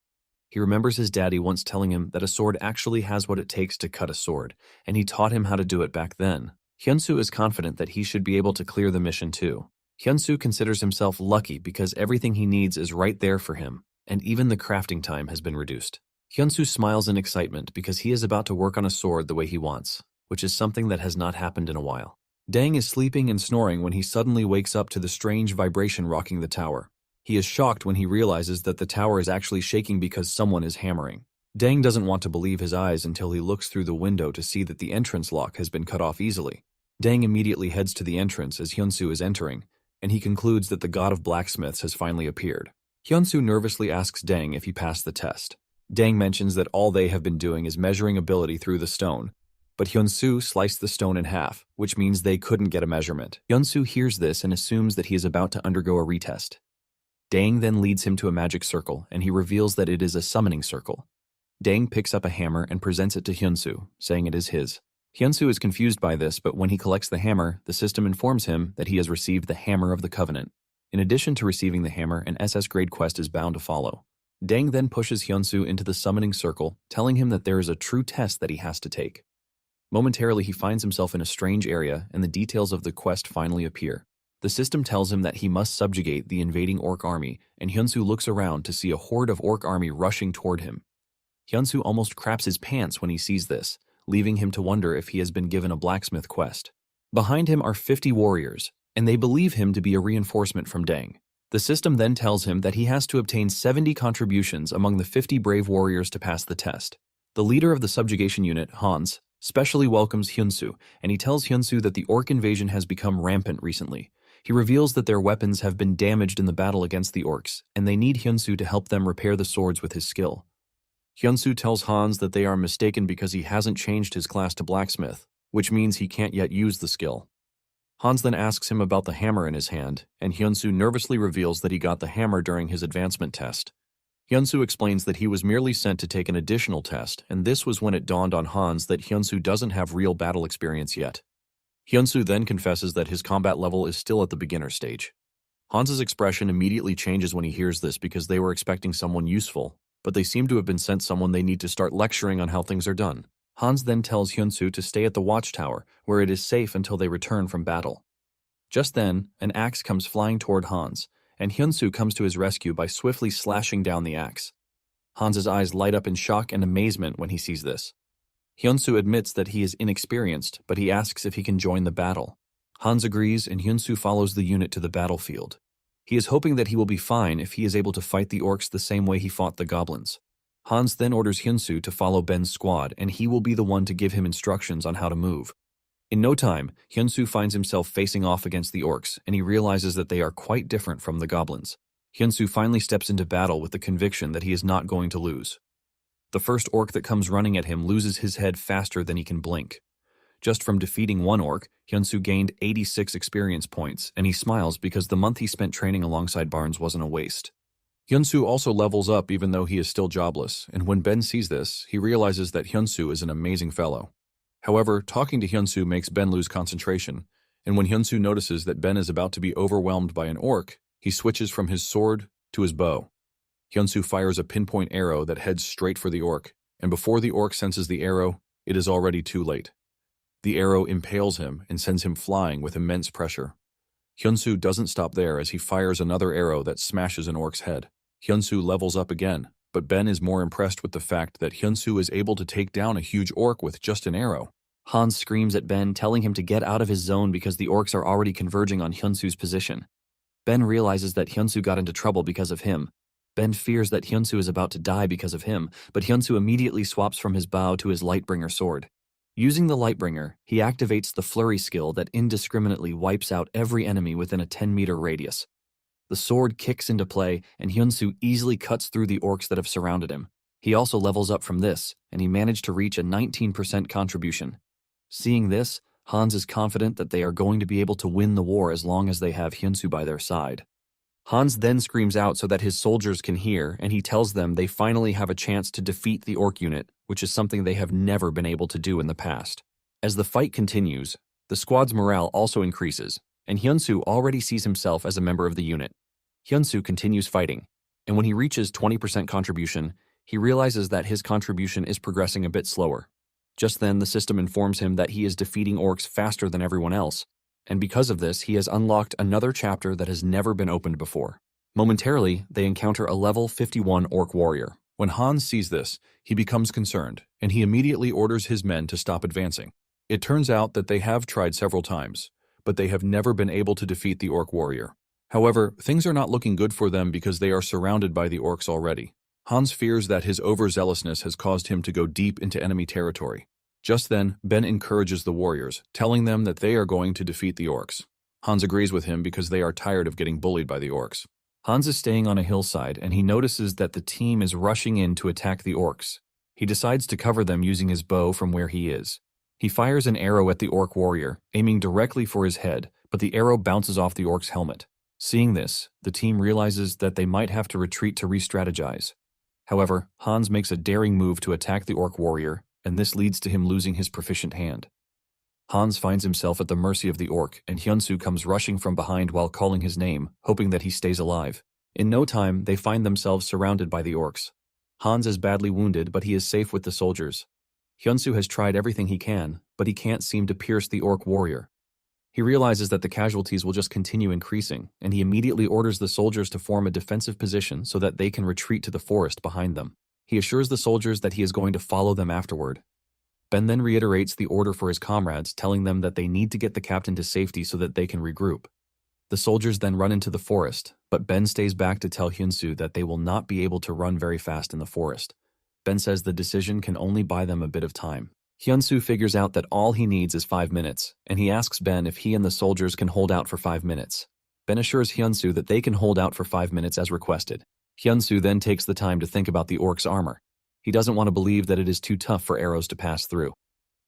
He remembers his daddy once telling him that a sword actually has what it takes to cut a sword, and he taught him how to do it back then. Hyunsu is confident that he should be able to clear the mission too. Hyunsu considers himself lucky because everything he needs is right there for him, and even the crafting time has been reduced. Hyunsu smiles in excitement because he is about to work on a sword the way he wants, which is something that has not happened in a while. Dang is sleeping and snoring when he suddenly wakes up to the strange vibration rocking the tower. He is shocked when he realizes that the tower is actually shaking because someone is hammering. Dang doesn't want to believe his eyes until he looks through the window to see that the entrance lock has been cut off easily. Dang immediately heads to the entrance as Hyunsu is entering, and he concludes that the god of blacksmiths has finally appeared. Hyunsu nervously asks Dang if he passed the test. Dang mentions that all they have been doing is measuring ability through the stone, but Hyunsu sliced the stone in half, which means they couldn't get a measurement. Hyunsu hears this and assumes that he is about to undergo a retest. Dang then leads him to a magic circle, and he reveals that it is a summoning circle. Dang picks up a hammer and presents it to Hyunsu, saying it is his. Hyunsu is confused by this, but when he collects the hammer, the system informs him that he has received the Hammer of the Covenant. In addition to receiving the hammer, an SS-grade quest is bound to follow. Dang then pushes Hyunsu into the summoning circle, telling him that there is a true test that he has to take. Momentarily, he finds himself in a strange area, and the details of the quest finally appear. The system tells him that he must subjugate the invading orc army, and Hyunsu looks around to see a horde of orc army rushing toward him. Hyunsu almost craps his pants when he sees this, leaving him to wonder if he has been given a blacksmith quest. Behind him are 50 warriors, and they believe him to be a reinforcement from Dang. The system then tells him that he has to obtain 70 contributions among the 50 brave warriors to pass the test. The leader of the subjugation unit, Hans, specially welcomes Hyunsu, and he tells Hyunsu that the orc invasion has become rampant recently. He reveals that their weapons have been damaged in the battle against the orcs, and they need Hyunsu to help them repair the swords with his skill. Hyunsu tells Hans that they are mistaken because he hasn't changed his class to blacksmith, which means he can't yet use the skill. Hans then asks him about the hammer in his hand, and Hyunsu nervously reveals that he got the hammer during his advancement test. Hyunsu explains that he was merely sent to take an additional test, and this was when it dawned on Hans that Hyunsu doesn't have real battle experience yet. Hyunsu then confesses that his combat level is still at the beginner stage. Hans's expression immediately changes when he hears this because they were expecting someone useful, but they seem to have been sent someone they need to start lecturing on how things are done. Hans then tells Hyunsu to stay at the watchtower, where it is safe until they return from battle. Just then, an axe comes flying toward Hans, and Hyunsu comes to his rescue by swiftly slashing down the axe. Hans's eyes light up in shock and amazement when he sees this. Hyunsu admits that he is inexperienced, but he asks if he can join the battle. Hans agrees, and Hyunsu follows the unit to the battlefield. He is hoping that he will be fine if he is able to fight the orcs the same way he fought the goblins. Hans then orders Hyunsu to follow Ben's squad, and he will be the one to give him instructions on how to move. In no time, Hyunsu finds himself facing off against the orcs, and he realizes that they are quite different from the goblins. Hyunsu finally steps into battle with the conviction that he is not going to lose. The first orc that comes running at him loses his head faster than he can blink. Just from defeating one orc, Hyunsu gained 86 experience points, and he smiles because the month he spent training alongside Barnes wasn't a waste. Hyunsu also levels up even though he is still jobless, and when Ben sees this, he realizes that Hyunsu is an amazing fellow. However, talking to Hyunsu makes Ben lose concentration, and when Hyunsu notices that Ben is about to be overwhelmed by an orc, he switches from his sword to his bow. Hyunsu fires a pinpoint arrow that heads straight for the orc, and before the orc senses the arrow, it is already too late. The arrow impales him and sends him flying with immense pressure. Hyunsu doesn't stop there as he fires another arrow that smashes an orc's head. Hyunsu levels up again, but Ben is more impressed with the fact that Hyunsu is able to take down a huge orc with just an arrow. Hans screams at Ben, telling him to get out of his zone because the orcs are already converging on Hyunsu's position. Ben realizes that Hyunsu got into trouble because of him. Ben fears that Hyunsu is about to die because of him, but Hyunsu immediately swaps from his bow to his Lightbringer sword. Using the Lightbringer, he activates the flurry skill that indiscriminately wipes out every enemy within a 10-meter radius. The sword kicks into play, and Hyunsu easily cuts through the orcs that have surrounded him. He also levels up from this, and he managed to reach a 19% contribution. Seeing this, Hans is confident that they are going to be able to win the war as long as they have Hyunsu by their side. Hans then screams out so that his soldiers can hear, and he tells them they finally have a chance to defeat the orc unit, which is something they have never been able to do in the past. As the fight continues, the squad's morale also increases, and Hyunsu already sees himself as a member of the unit. Hyunsu continues fighting, and when he reaches 20% contribution, he realizes that his contribution is progressing a bit slower. Just then, the system informs him that he is defeating orcs faster than everyone else, and because of this, he has unlocked another chapter that has never been opened before. Momentarily, they encounter a level 51 orc warrior. When Hans sees this, he becomes concerned, and he immediately orders his men to stop advancing. It turns out that they have tried several times, but they have never been able to defeat the orc warrior. However, things are not looking good for them because they are surrounded by the orcs already. Hans fears that his overzealousness has caused him to go deep into enemy territory. Just then, Ben encourages the warriors, telling them that they are going to defeat the orcs. Hans agrees with him because they are tired of getting bullied by the orcs. Hans is staying on a hillside, and he notices that the team is rushing in to attack the orcs. He decides to cover them using his bow from where he is. He fires an arrow at the orc warrior, aiming directly for his head, but the arrow bounces off the orc's helmet. Seeing this, the team realizes that they might have to retreat to re-strategize. However, Hans makes a daring move to attack the orc warrior, and this leads to him losing his proficient hand. Hans finds himself at the mercy of the orc, and Hyunsu comes rushing from behind while calling his name, hoping that he stays alive. In no time, they find themselves surrounded by the orcs. Hans is badly wounded, but he is safe with the soldiers. Hyunsu has tried everything he can, but he can't seem to pierce the orc warrior. He realizes that the casualties will just continue increasing, and he immediately orders the soldiers to form a defensive position so that they can retreat to the forest behind them. He assures the soldiers that he is going to follow them afterward. Ben then reiterates the order for his comrades, telling them that they need to get the captain to safety so that they can regroup. The soldiers then run into the forest, but Ben stays back to tell Hyunsu that they will not be able to run very fast in the forest. Ben says the decision can only buy them a bit of time. Hyunsu figures out that all he needs is 5 minutes, and he asks Ben if he and the soldiers can hold out for 5 minutes. Ben assures Hyunsu that they can hold out for 5 minutes as requested. Hyunsu then takes the time to think about the orc's armor. He doesn't want to believe that it is too tough for arrows to pass through.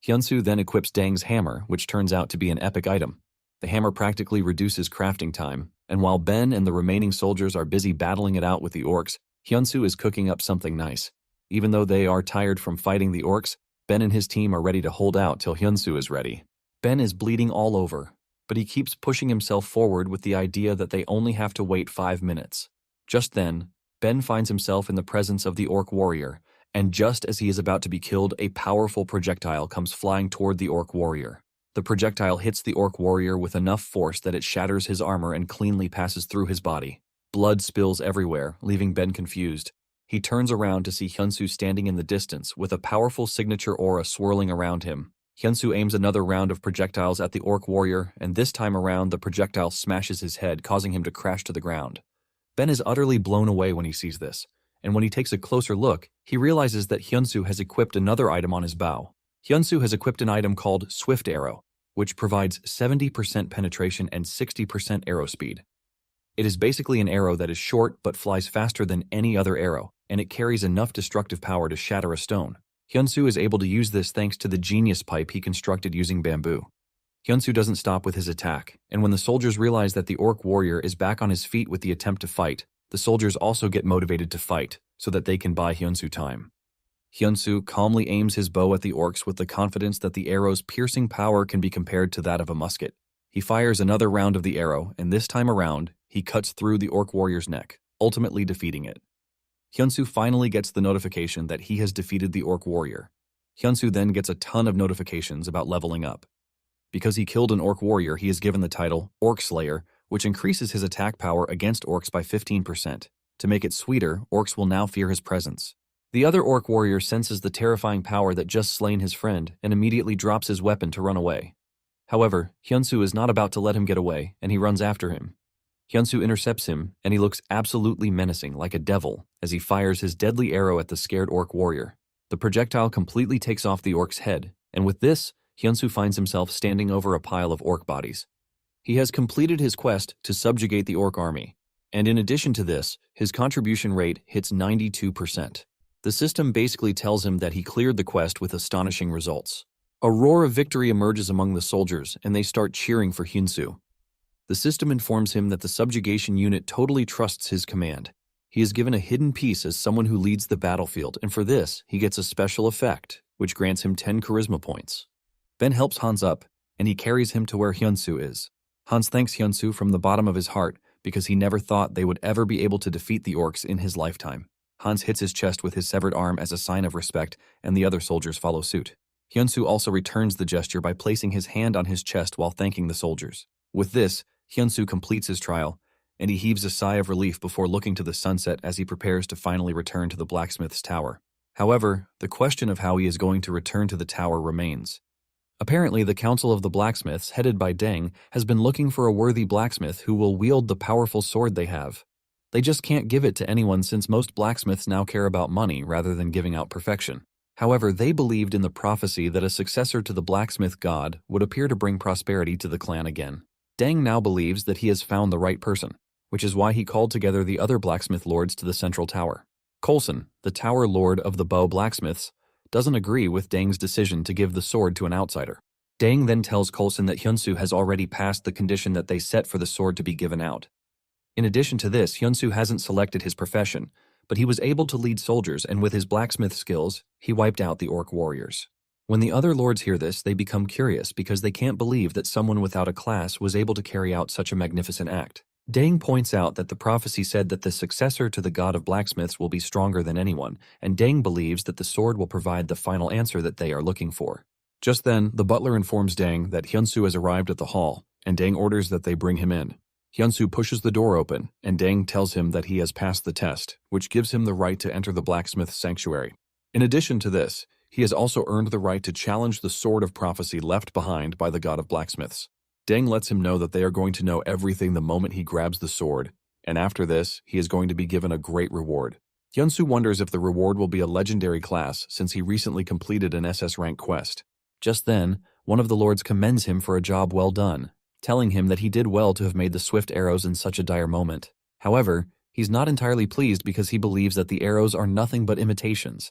Hyunsu then equips Dang's hammer, which turns out to be an epic item. The hammer practically reduces crafting time, and while Ben and the remaining soldiers are busy battling it out with the orcs, Hyunsu is cooking up something nice. Even though they are tired from fighting the orcs, Ben and his team are ready to hold out till Hyunsu is ready. Ben is bleeding all over, but he keeps pushing himself forward with the idea that they only have to wait 5 minutes. Just then, Ben finds himself in the presence of the orc warrior, and just as he is about to be killed, a powerful projectile comes flying toward the orc warrior. The projectile hits the orc warrior with enough force that it shatters his armor and cleanly passes through his body. Blood spills everywhere, leaving Ben confused. He turns around to see Hyunsu standing in the distance with a powerful signature aura swirling around him. Hyunsu aims another round of projectiles at the orc warrior, and this time around the projectile smashes his head, causing him to crash to the ground. Ben is utterly blown away when he sees this, and when he takes a closer look, he realizes that Hyunsu has equipped another item on his bow. Hyunsu has equipped an item called Swift Arrow, which provides 70% penetration and 60% arrow speed. It is basically an arrow that is short but flies faster than any other arrow, and it carries enough destructive power to shatter a stone. Hyunsu is able to use this thanks to the genius pipe he constructed using bamboo. Hyunsu doesn't stop with his attack, and when the soldiers realize that the orc warrior is back on his feet with the attempt to fight, the soldiers also get motivated to fight, so that they can buy Hyunsu time. Hyunsu calmly aims his bow at the orcs with the confidence that the arrow's piercing power can be compared to that of a musket. He fires another round of the arrow, and this time around, he cuts through the orc warrior's neck, ultimately defeating it. Hyunsu finally gets the notification that he has defeated the orc warrior. Hyunsu then gets a ton of notifications about leveling up. Because he killed an orc warrior, he is given the title Orc Slayer, which increases his attack power against orcs by 15%. To make it sweeter, orcs will now fear his presence. The other orc warrior senses the terrifying power that just slain his friend and immediately drops his weapon to run away. However, Hyunsu is not about to let him get away, and he runs after him. Hyunsu intercepts him, and he looks absolutely menacing, like a devil, as he fires his deadly arrow at the scared orc warrior. The projectile completely takes off the orc's head, and with this, Hyunsu finds himself standing over a pile of orc bodies. He has completed his quest to subjugate the orc army, and in addition to this, his contribution rate hits 92%. The system basically tells him that he cleared the quest with astonishing results. A roar of victory emerges among the soldiers, and they start cheering for Hyunsu. The system informs him that the subjugation unit totally trusts his command. He is given a hidden piece as someone who leads the battlefield, and for this, he gets a special effect, which grants him 10 charisma points. Ben helps Hans up, and he carries him to where Hyunsu is. Hans thanks Hyunsu from the bottom of his heart because he never thought they would ever be able to defeat the orcs in his lifetime. Hans hits his chest with his severed arm as a sign of respect, and the other soldiers follow suit. Hyunsu also returns the gesture by placing his hand on his chest while thanking the soldiers. With this, Hyunsu completes his trial, and he heaves a sigh of relief before looking to the sunset as he prepares to finally return to the blacksmith's tower. However, the question of how he is going to return to the tower remains. Apparently, the Council of the Blacksmiths, headed by Deng, has been looking for a worthy blacksmith who will wield the powerful sword they have. They just can't give it to anyone since most blacksmiths now care about money rather than giving out perfection. However, they believed in the prophecy that a successor to the blacksmith god would appear to bring prosperity to the clan again. Deng now believes that he has found the right person, which is why he called together the other blacksmith lords to the central tower. Coulson, the tower lord of the bow blacksmiths, doesn't agree with Deng's decision to give the sword to an outsider. Deng then tells Coulson that Hyunsu has already passed the condition that they set for the sword to be given out. In addition to this, Hyunsu hasn't selected his profession, but he was able to lead soldiers, and with his blacksmith skills, he wiped out the orc warriors. When the other lords hear this, they become curious because they can't believe that someone without a class was able to carry out such a magnificent act. Deng points out that the prophecy said that the successor to the god of blacksmiths will be stronger than anyone, and Deng believes that the sword will provide the final answer that they are looking for. Just then, the butler informs Deng that Hyunsu has arrived at the hall, and Deng orders that they bring him in. Hyunsu pushes the door open, and Deng tells him that he has passed the test, which gives him the right to enter the blacksmith's sanctuary. In addition to this, he has also earned the right to challenge the sword of prophecy left behind by the god of blacksmiths. Deng lets him know that they are going to know everything the moment he grabs the sword, and after this, he is going to be given a great reward. Hyunsu wonders if the reward will be a legendary class since he recently completed an SS rank quest. Just then, one of the lords commends him for a job well done, telling him that he did well to have made the swift arrows in such a dire moment. However, he's not entirely pleased because he believes that the arrows are nothing but imitations.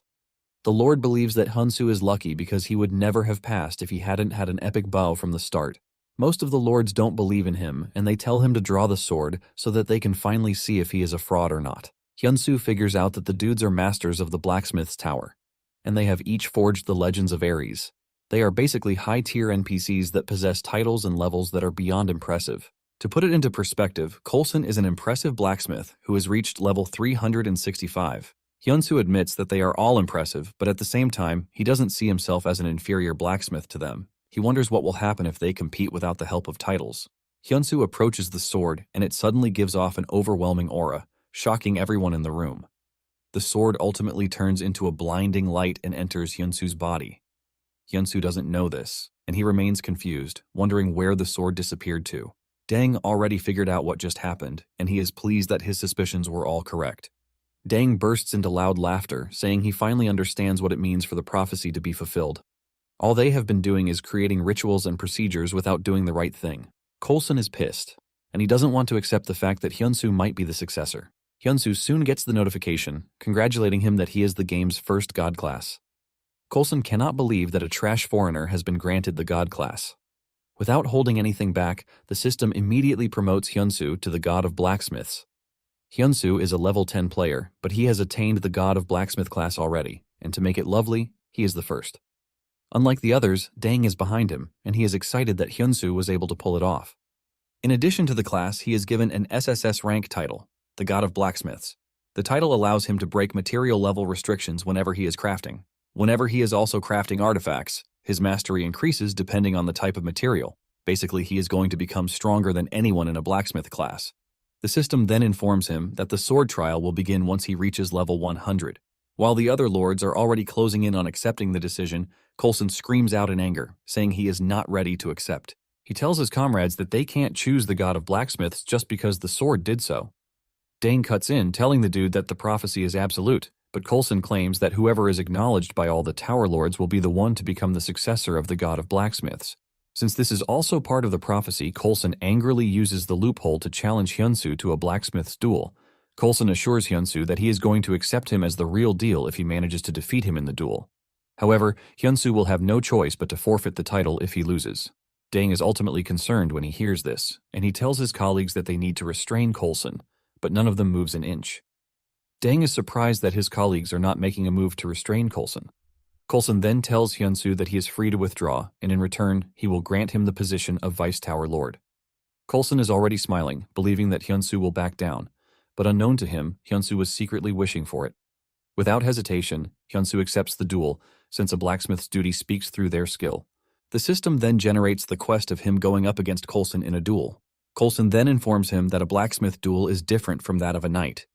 The lord believes that Hyunsu is lucky because he would never have passed if he hadn't had an epic bow from the start. Most of the lords don't believe in him, and they tell him to draw the sword so that they can finally see if he is a fraud or not. Hyunsu figures out that the dudes are masters of the blacksmith's tower, and they have each forged the legends of Ares. They are basically high-tier NPCs that possess titles and levels that are beyond impressive. To put it into perspective, Coulson is an impressive blacksmith who has reached level 365. Hyunsu admits that they are all impressive, but at the same time, he doesn't see himself as an inferior blacksmith to them. He wonders what will happen if they compete without the help of titles. Hyunsu approaches the sword, and it suddenly gives off an overwhelming aura, shocking everyone in the room. The sword ultimately turns into a blinding light and enters Hyunsu's body. Hyunsu doesn't know this, and he remains confused, wondering where the sword disappeared to. Deng already figured out what just happened, and he is pleased that his suspicions were all correct. Deng bursts into loud laughter, saying he finally understands what it means for the prophecy to be fulfilled. All they have been doing is creating rituals and procedures without doing the right thing. Coulson is pissed, and he doesn't want to accept the fact that Hyunsu might be the successor. Hyunsu soon gets the notification, congratulating him that he is the game's first god class. Coulson cannot believe that a trash foreigner has been granted the god class. Without holding anything back, the system immediately promotes Hyunsu to the god of blacksmiths. Hyunsu is a level 10 player, but he has attained the god of blacksmith class already, and to make it lovely, he is the first. Unlike the others, Deng is behind him, and he is excited that Hyunsu was able to pull it off. In addition to the class, he is given an SSS rank title, the God of Blacksmiths. The title allows him to break material level restrictions whenever he is crafting. Whenever he is also crafting artifacts, his mastery increases depending on the type of material. Basically, he is going to become stronger than anyone in a blacksmith class. The system then informs him that the sword trial will begin once he reaches level 100. While the other lords are already closing in on accepting the decision, Coulson screams out in anger, saying he is not ready to accept. He tells his comrades that they can't choose the god of blacksmiths just because the sword did so. Dane cuts in, telling the dude that the prophecy is absolute, but Coulson claims that whoever is acknowledged by all the Tower Lords will be the one to become the successor of the god of blacksmiths. Since this is also part of the prophecy, Coulson angrily uses the loophole to challenge Hyunsu to a blacksmith's duel. Coulson assures Hyunsu that he is going to accept him as the real deal if he manages to defeat him in the duel. However, Hyunsu will have no choice but to forfeit the title if he loses. Dang is ultimately concerned when he hears this, and he tells his colleagues that they need to restrain Coulson, but none of them moves an inch. Dang is surprised that his colleagues are not making a move to restrain Coulson. Coulson then tells Hyunsu that he is free to withdraw, and in return, he will grant him the position of Vice Tower Lord. Coulson is already smiling, believing that Hyunsu will back down, but unknown to him, Hyunsu was secretly wishing for it. Without hesitation, Hyunsu accepts the duel, since a blacksmith's duty speaks through their skill. The system then generates the quest of him going up against Coulson in a duel. Coulson then informs him that a blacksmith duel is different from that of a knight.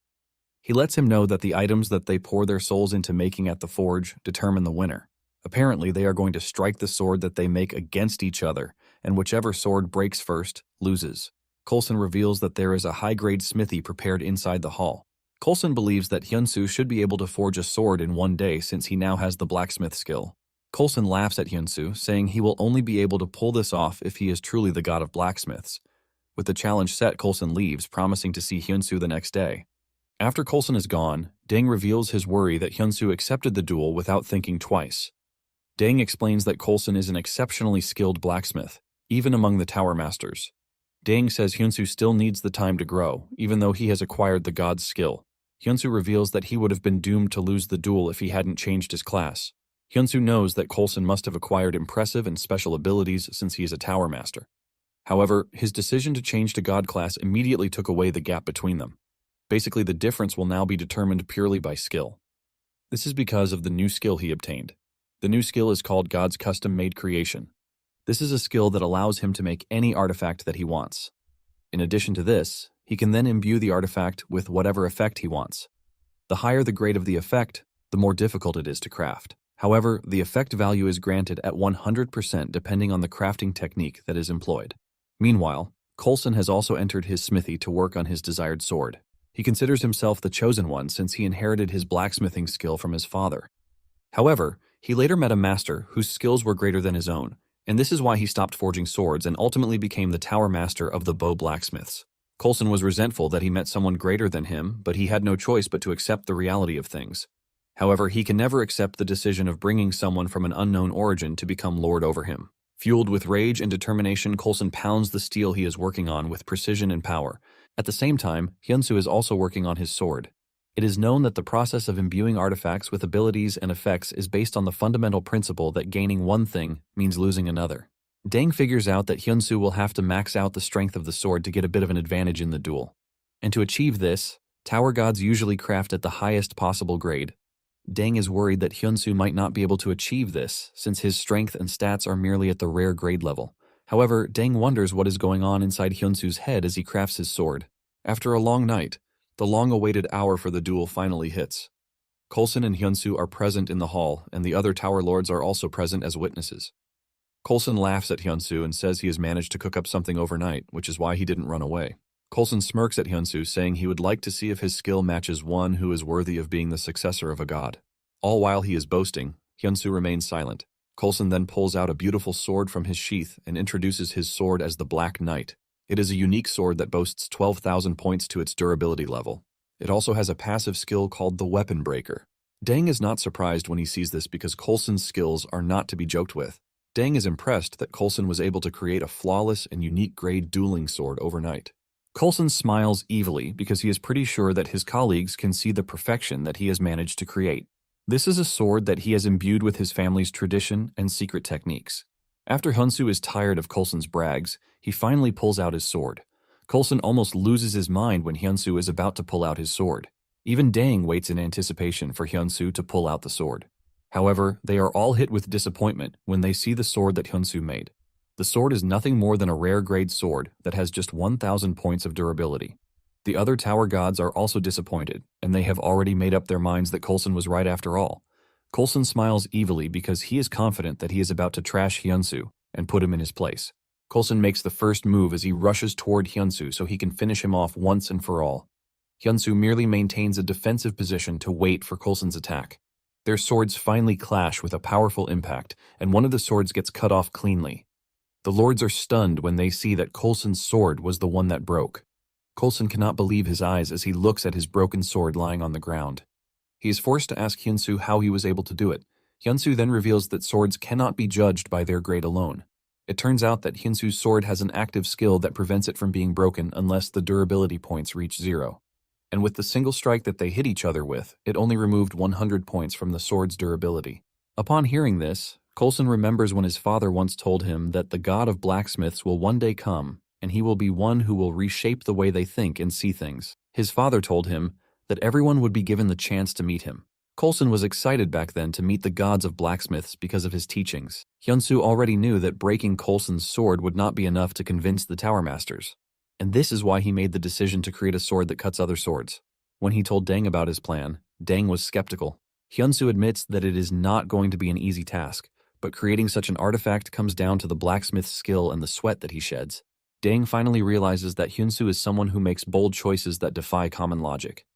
He lets him know that the items that they pour their souls into making at the forge determine the winner. Apparently, they are going to strike the sword that they make against each other, and whichever sword breaks first loses. Coulson reveals that there is a high-grade smithy prepared inside the hall. Coulson believes that Hyunsu should be able to forge a sword in one day since he now has the blacksmith skill. Coulson laughs at Hyunsu, saying he will only be able to pull this off if he is truly the god of blacksmiths. With the challenge set, Coulson leaves, promising to see Hyunsu the next day. After Coulson is gone, Dang reveals his worry that Hyunsu accepted the duel without thinking twice. Dang explains that Coulson is an exceptionally skilled blacksmith, even among the Tower Masters. Dang says Hyunsu still needs the time to grow, even though he has acquired the god's skill. Hyunsu reveals that he would have been doomed to lose the duel if he hadn't changed his class. Hyunsu knows that Coulson must have acquired impressive and special abilities since he is a Tower Master. However, his decision to change to God class immediately took away the gap between them. Basically, the difference will now be determined purely by skill. This is because of the new skill he obtained. The new skill is called God's Custom-Made Creation. This is a skill that allows him to make any artifact that he wants. In addition to this, he can then imbue the artifact with whatever effect he wants. The higher the grade of the effect, the more difficult it is to craft. However, the effect value is granted at 100% depending on the crafting technique that is employed. Meanwhile, Coulson has also entered his smithy to work on his desired sword. He considers himself the chosen one since he inherited his blacksmithing skill from his father. However, he later met a master whose skills were greater than his own, and this is why he stopped forging swords and ultimately became the Tower Master of the Bow Blacksmiths. Coulson was resentful that he met someone greater than him, but he had no choice but to accept the reality of things. However, he can never accept the decision of bringing someone from an unknown origin to become lord over him. Fueled with rage and determination, Coulson pounds the steel he is working on with precision and power. At the same time, Hyunsu is also working on his sword. It is known that the process of imbuing artifacts with abilities and effects is based on the fundamental principle that gaining one thing means losing another. Dang figures out that Hyunsu will have to max out the strength of the sword to get a bit of an advantage in the duel. And to achieve this, Tower Gods usually craft at the highest possible grade. Dang is worried that Hyunsu might not be able to achieve this, since his strength and stats are merely at the rare grade level. However, Dang wonders what is going on inside Hyunsu's head as he crafts his sword. After a long night, the long-awaited hour for the duel finally hits. Coulson and Hyunsu are present in the hall, and the other Tower Lords are also present as witnesses. Coulson laughs at Hyunsu and says he has managed to cook up something overnight, which is why he didn't run away. Coulson smirks at Hyunsu, saying he would like to see if his skill matches one who is worthy of being the successor of a god. All while he is boasting, Hyunsu remains silent. Coulson then pulls out a beautiful sword from his sheath and introduces his sword as the Black Knight. It is a unique sword that boasts 12,000 points to its durability level. It also has a passive skill called the Weapon Breaker. Dang is not surprised when he sees this because Coulson's skills are not to be joked with. Dang is impressed that Coulson was able to create a flawless and unique grade dueling sword overnight. Coulson smiles evilly because he is pretty sure that his colleagues can see the perfection that he has managed to create. This is a sword that he has imbued with his family's tradition and secret techniques. After Hyunsu is tired of Coulson's brags, he finally pulls out his sword. Coulson almost loses his mind when Hyunsu is about to pull out his sword. Even Dang waits in anticipation for Hyunsu to pull out the sword. However, they are all hit with disappointment when they see the sword that Hyunsu made. The sword is nothing more than a rare grade sword that has just 1,000 points of durability. The other tower gods are also disappointed, and they have already made up their minds that Coulson was right after all. Coulson smiles evilly because he is confident that he is about to trash Hyunsu and put him in his place. Coulson makes the first move as he rushes toward Hyunsu so he can finish him off once and for all. Hyunsu merely maintains a defensive position to wait for Coulson's attack. Their swords finally clash with a powerful impact, and one of the swords gets cut off cleanly. The lords are stunned when they see that Coulson's sword was the one that broke. Coulson cannot believe his eyes as he looks at his broken sword lying on the ground. He is forced to ask Hyunsu how he was able to do it. Hyunsu then reveals that swords cannot be judged by their grade alone. It turns out that Hyunsu's sword has an active skill that prevents it from being broken unless the durability points reach 0. And with the single strike that they hit each other with, it only removed 100 points from the sword's durability. Upon hearing this, Coulson remembers when his father once told him that the god of blacksmiths will one day come, and he will be one who will reshape the way they think and see things. His father told him that everyone would be given the chance to meet him. Coulson was excited back then to meet the gods of blacksmiths because of his teachings. Hyunsu already knew that breaking Coulson's sword would not be enough to convince the Tower Masters. And this is why he made the decision to create a sword that cuts other swords. When he told Deng about his plan, Deng was skeptical. Hyunsu admits that it is not going to be an easy task, but creating such an artifact comes down to the blacksmith's skill and the sweat that he sheds. Deng finally realizes that Hyunsu is someone who makes bold choices that defy common logic.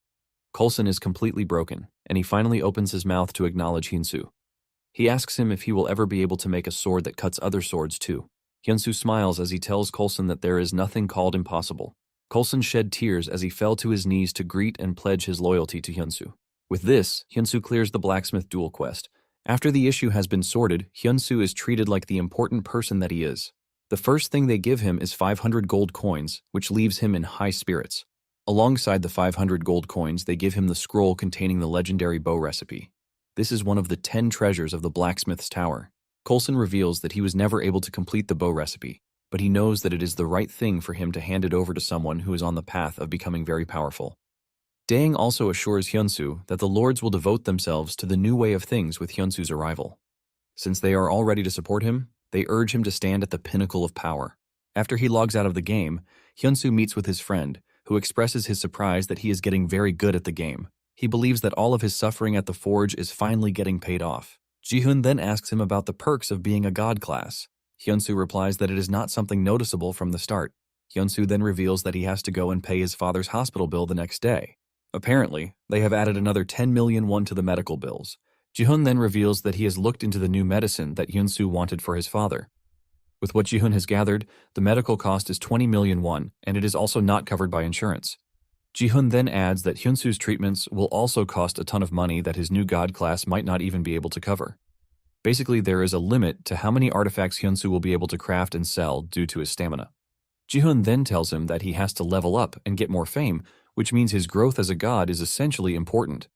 Coulson is completely broken, and he finally opens his mouth to acknowledge Hyunsu. He asks him if he will ever be able to make a sword that cuts other swords too. Hyunsu smiles as he tells Coulson that there is nothing called impossible. Coulson shed tears as he fell to his knees to greet and pledge his loyalty to Hyunsu. With this, Hyunsu clears the blacksmith duel quest. After the issue has been sorted, Hyunsu is treated like the important person that he is. The first thing they give him is 500 gold coins, which leaves him in high spirits. Alongside the 500 gold coins, they give him the scroll containing the legendary bow recipe. This is one of the 10 treasures of the blacksmith's tower. Coulson reveals that he was never able to complete the bow recipe, but he knows that it is the right thing for him to hand it over to someone who is on the path of becoming very powerful. Deng also assures Hyunsu that the lords will devote themselves to the new way of things with Hyunsu's arrival. Since they are all ready to support him, they urge him to stand at the pinnacle of power. After he logs out of the game, Hyunsu meets with his friend, who expresses his surprise that he is getting very good at the game. He believes that all of his suffering at the forge is finally getting paid off. Ji-hoon then asks him about the perks of being a god class. Hyunsu replies that it is not something noticeable from the start. Hyunsu then reveals that he has to go and pay his father's hospital bill the next day. Apparently, they have added another 10 million won to the medical bills. Ji-hoon then reveals that he has looked into the new medicine that Hyunsu wanted for his father. With what Ji-hoon has gathered, the medical cost is 20 million won, and it is also not covered by insurance. Ji-hoon then adds that Hyunsu's treatments will also cost a ton of money that his new god class might not even be able to cover. Basically, there is a limit to how many artifacts Hyunsu will be able to craft and sell due to his stamina. Ji-hoon then tells him that he has to level up and get more fame, which means his growth as a god is essentially important.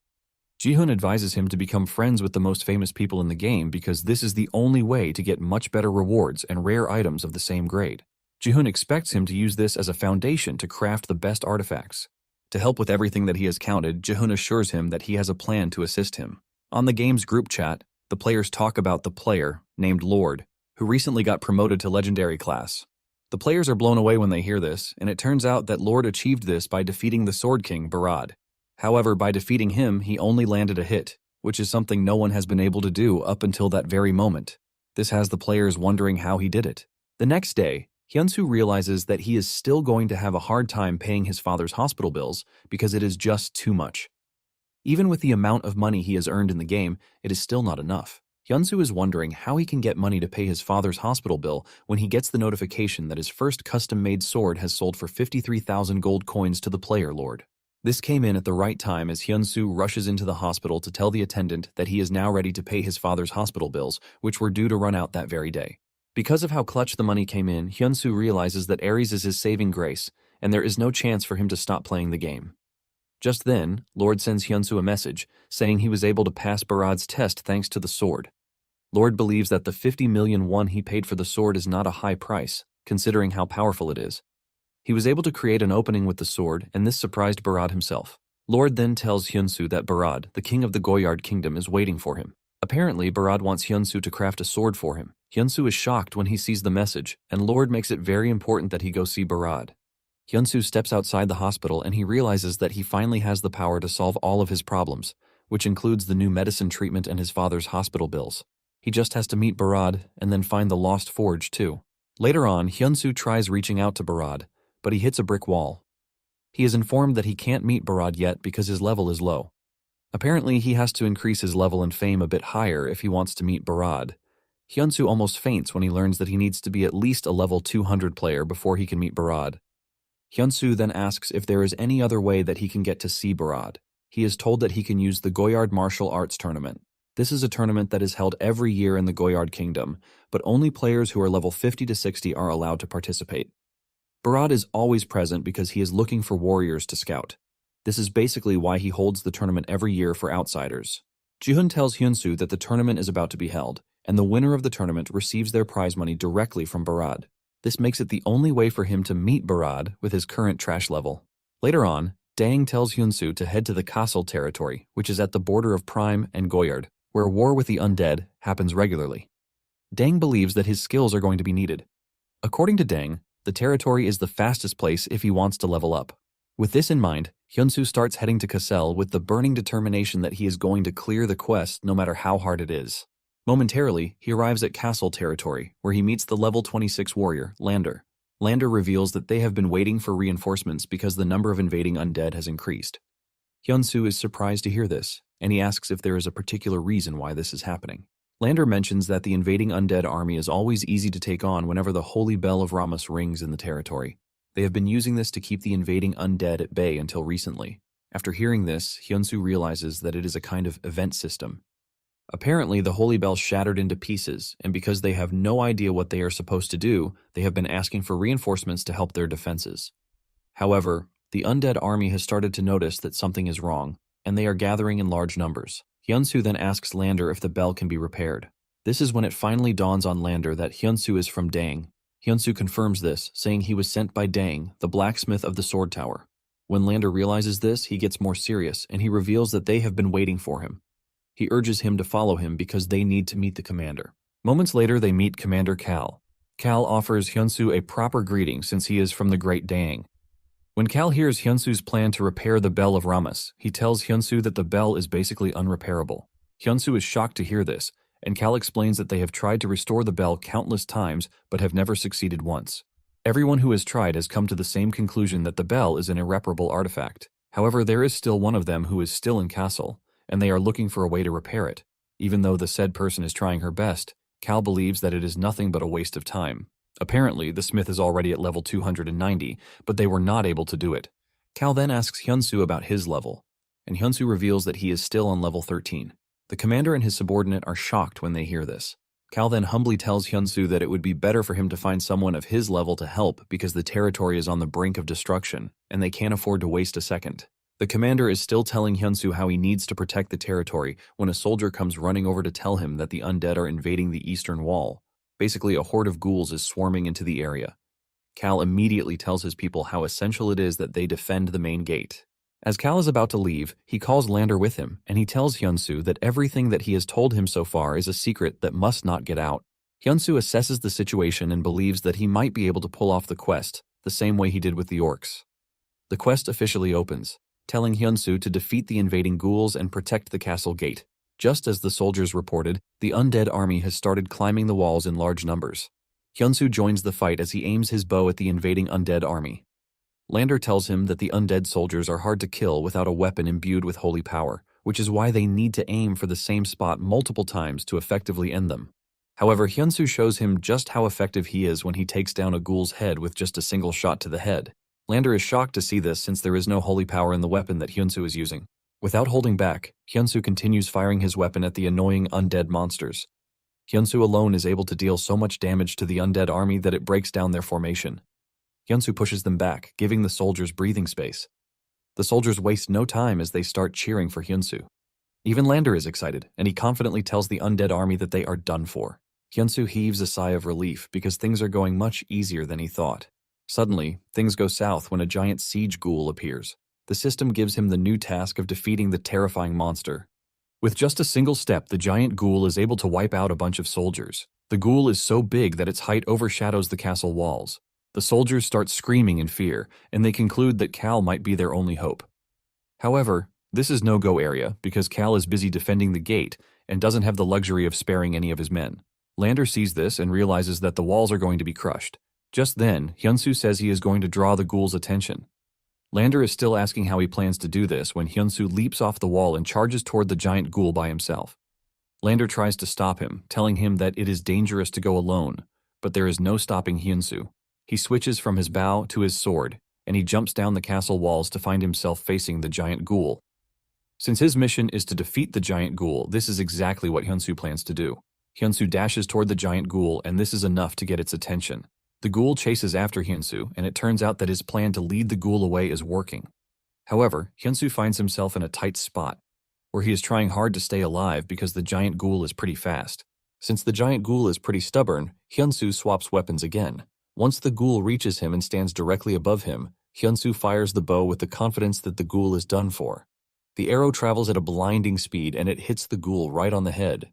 Ji-hoon advises him to become friends with the most famous people in the game because this is the only way to get much better rewards and rare items of the same grade. Ji-hoon expects him to use this as a foundation to craft the best artifacts. To help with everything that he has counted, Ji-hoon assures him that he has a plan to assist him. On the game's group chat, the players talk about the player, named Lord, who recently got promoted to legendary class. The players are blown away when they hear this, and it turns out that Lord achieved this by defeating the Sword King, Barad. However, by defeating him, he only landed a hit, which is something no one has been able to do up until that very moment. This has the players wondering how he did it. The next day, Hyunsu realizes that he is still going to have a hard time paying his father's hospital bills because it is just too much. Even with the amount of money he has earned in the game, it is still not enough. Hyunsu is wondering how he can get money to pay his father's hospital bill when he gets the notification that his first custom-made sword has sold for 53,000 gold coins to the player lord. This came in at the right time as Hyunsu rushes into the hospital to tell the attendant that he is now ready to pay his father's hospital bills, which were due to run out that very day. Because of how clutch the money came in, Hyunsu realizes that Ares is his saving grace, and there is no chance for him to stop playing the game. Just then, Lord sends Hyunsu a message, saying he was able to pass Barad's test thanks to the sword. Lord believes that the 50 million won he paid for the sword is not a high price, considering how powerful it is. He was able to create an opening with the sword, and this surprised Barad himself. Lord then tells Hyunsu that Barad, the king of the Goyard kingdom, is waiting for him. Apparently, Barad wants Hyunsu to craft a sword for him. Hyunsu is shocked when he sees the message, and Lord makes it very important that he go see Barad. Hyunsu steps outside the hospital and he realizes that he finally has the power to solve all of his problems, which includes the new medicine treatment and his father's hospital bills. He just has to meet Barad and then find the lost forge too. Later on, Hyunsu tries reaching out to Barad, but he hits a brick wall. He is informed that he can't meet Barad yet because his level is low. Apparently, he has to increase his level and fame a bit higher if he wants to meet Barad. Hyunsu almost faints when he learns that he needs to be at least a level 200 player before he can meet Barad. Hyunsu then asks if there is any other way that he can get to see Barad. He is told that he can use the Goyard Martial Arts Tournament. This is a tournament that is held every year in the Goyard Kingdom, but only players who are level 50 to 60 are allowed to participate. Barad is always present because he is looking for warriors to scout. This is basically why he holds the tournament every year for outsiders. Jihoon tells Hyunsu that the tournament is about to be held, and the winner of the tournament receives their prize money directly from Barad. This makes it the only way for him to meet Barad with his current trash level. Later on, Dang tells Hyunsu to head to the Castle territory, which is at the border of Prime and Goyard, where war with the undead happens regularly. Dang believes that his skills are going to be needed. According to Dang, the territory is the fastest place if he wants to level up. With this in mind, Hyunsu starts heading to Castle with the burning determination that he is going to clear the quest no matter how hard it is. Momentarily, he arrives at Castle territory, where he meets the level 26 warrior, Lander. Lander reveals that they have been waiting for reinforcements because the number of invading undead has increased. Hyunsu is surprised to hear this, and he asks if there is a particular reason why this is happening. Lander mentions that the invading undead army is always easy to take on whenever the Holy Bell of Ramus rings in the territory. They have been using this to keep the invading undead at bay until recently. After hearing this, Hyunsu realizes that it is a kind of event system. Apparently, the Holy Bell shattered into pieces, and because they have no idea what they are supposed to do, they have been asking for reinforcements to help their defenses. However, the undead army has started to notice that something is wrong, and they are gathering in large numbers. Hyunsu then asks Lander if the bell can be repaired. This is when it finally dawns on Lander that Hyunsu is from Dang. Hyunsu confirms this, saying he was sent by Dang, the blacksmith of the sword tower. When Lander realizes this, he gets more serious, and he reveals that they have been waiting for him. He urges him to follow him because they need to meet the commander. Moments later, they meet Commander Cal. Cal offers Hyunsu a proper greeting since he is from the Great Dang. When Cal hears Hyunsu's plan to repair the Bell of Ramus, he tells Hyunsu that the bell is basically unrepairable. Hyunsu is shocked to hear this, and Cal explains that they have tried to restore the bell countless times but have never succeeded once. Everyone who has tried has come to the same conclusion that the bell is an irreparable artifact. However, there is still one of them who is still in Castle, and they are looking for a way to repair it. Even though the said person is trying her best, Cal believes that it is nothing but a waste of time. Apparently, the smith is already at level 290, but they were not able to do it. Cal then asks Hyunsu about his level, and Hyunsu reveals that he is still on level 13. The commander and his subordinate are shocked when they hear this. Cal then humbly tells Hyunsu that it would be better for him to find someone of his level to help because the territory is on the brink of destruction, and they can't afford to waste a second. The commander is still telling Hyunsu how he needs to protect the territory when a soldier comes running over to tell him that the undead are invading the eastern wall. Basically, a horde of ghouls is swarming into the area. Cal immediately tells his people how essential it is that they defend the main gate. As Cal is about to leave, he calls Lander with him, and he tells Hyunsu that everything that he has told him so far is a secret that must not get out. Hyunsu assesses the situation and believes that he might be able to pull off the quest, the same way he did with the orcs. The quest officially opens, telling Hyunsu to defeat the invading ghouls and protect the castle gate. Just as the soldiers reported, the undead army has started climbing the walls in large numbers. Hyunsu joins the fight as he aims his bow at the invading undead army. Lander tells him that the undead soldiers are hard to kill without a weapon imbued with holy power, which is why they need to aim for the same spot multiple times to effectively end them. However, Hyunsu shows him just how effective he is when he takes down a ghoul's head with just a single shot to the head. Lander is shocked to see this since there is no holy power in the weapon that Hyunsu is using. Without holding back, Hyunsu continues firing his weapon at the annoying undead monsters. Hyunsu alone is able to deal so much damage to the undead army that it breaks down their formation. Hyunsu pushes them back, giving the soldiers breathing space. The soldiers waste no time as they start cheering for Hyunsu. Even Lander is excited, and he confidently tells the undead army that they are done for. Hyunsu heaves a sigh of relief because things are going much easier than he thought. Suddenly, things go south when a giant siege ghoul appears. The system gives him the new task of defeating the terrifying monster. With just a single step, the giant ghoul is able to wipe out a bunch of soldiers. The ghoul is so big that its height overshadows the castle walls. The soldiers start screaming in fear, and they conclude that Cal might be their only hope. However, this is no-go area because Cal is busy defending the gate and doesn't have the luxury of sparing any of his men. Lander sees this and realizes that the walls are going to be crushed. Just then, Hyunsu says he is going to draw the ghoul's attention. Lander is still asking how he plans to do this when Hyunsu leaps off the wall and charges toward the giant ghoul by himself. Lander tries to stop him, telling him that it is dangerous to go alone, but there is no stopping Hyunsu. He switches from his bow to his sword, and he jumps down the castle walls to find himself facing the giant ghoul. Since his mission is to defeat the giant ghoul, this is exactly what Hyunsu plans to do. Hyunsu dashes toward the giant ghoul, and this is enough to get its attention. The ghoul chases after Hyunsu, and it turns out that his plan to lead the ghoul away is working. However, Hyunsu finds himself in a tight spot, where he is trying hard to stay alive because the giant ghoul is pretty fast. Since the giant ghoul is pretty stubborn, Hyunsu swaps weapons again. Once the ghoul reaches him and stands directly above him, Hyunsu fires the bow with the confidence that the ghoul is done for. The arrow travels at a blinding speed and it hits the ghoul right on the head.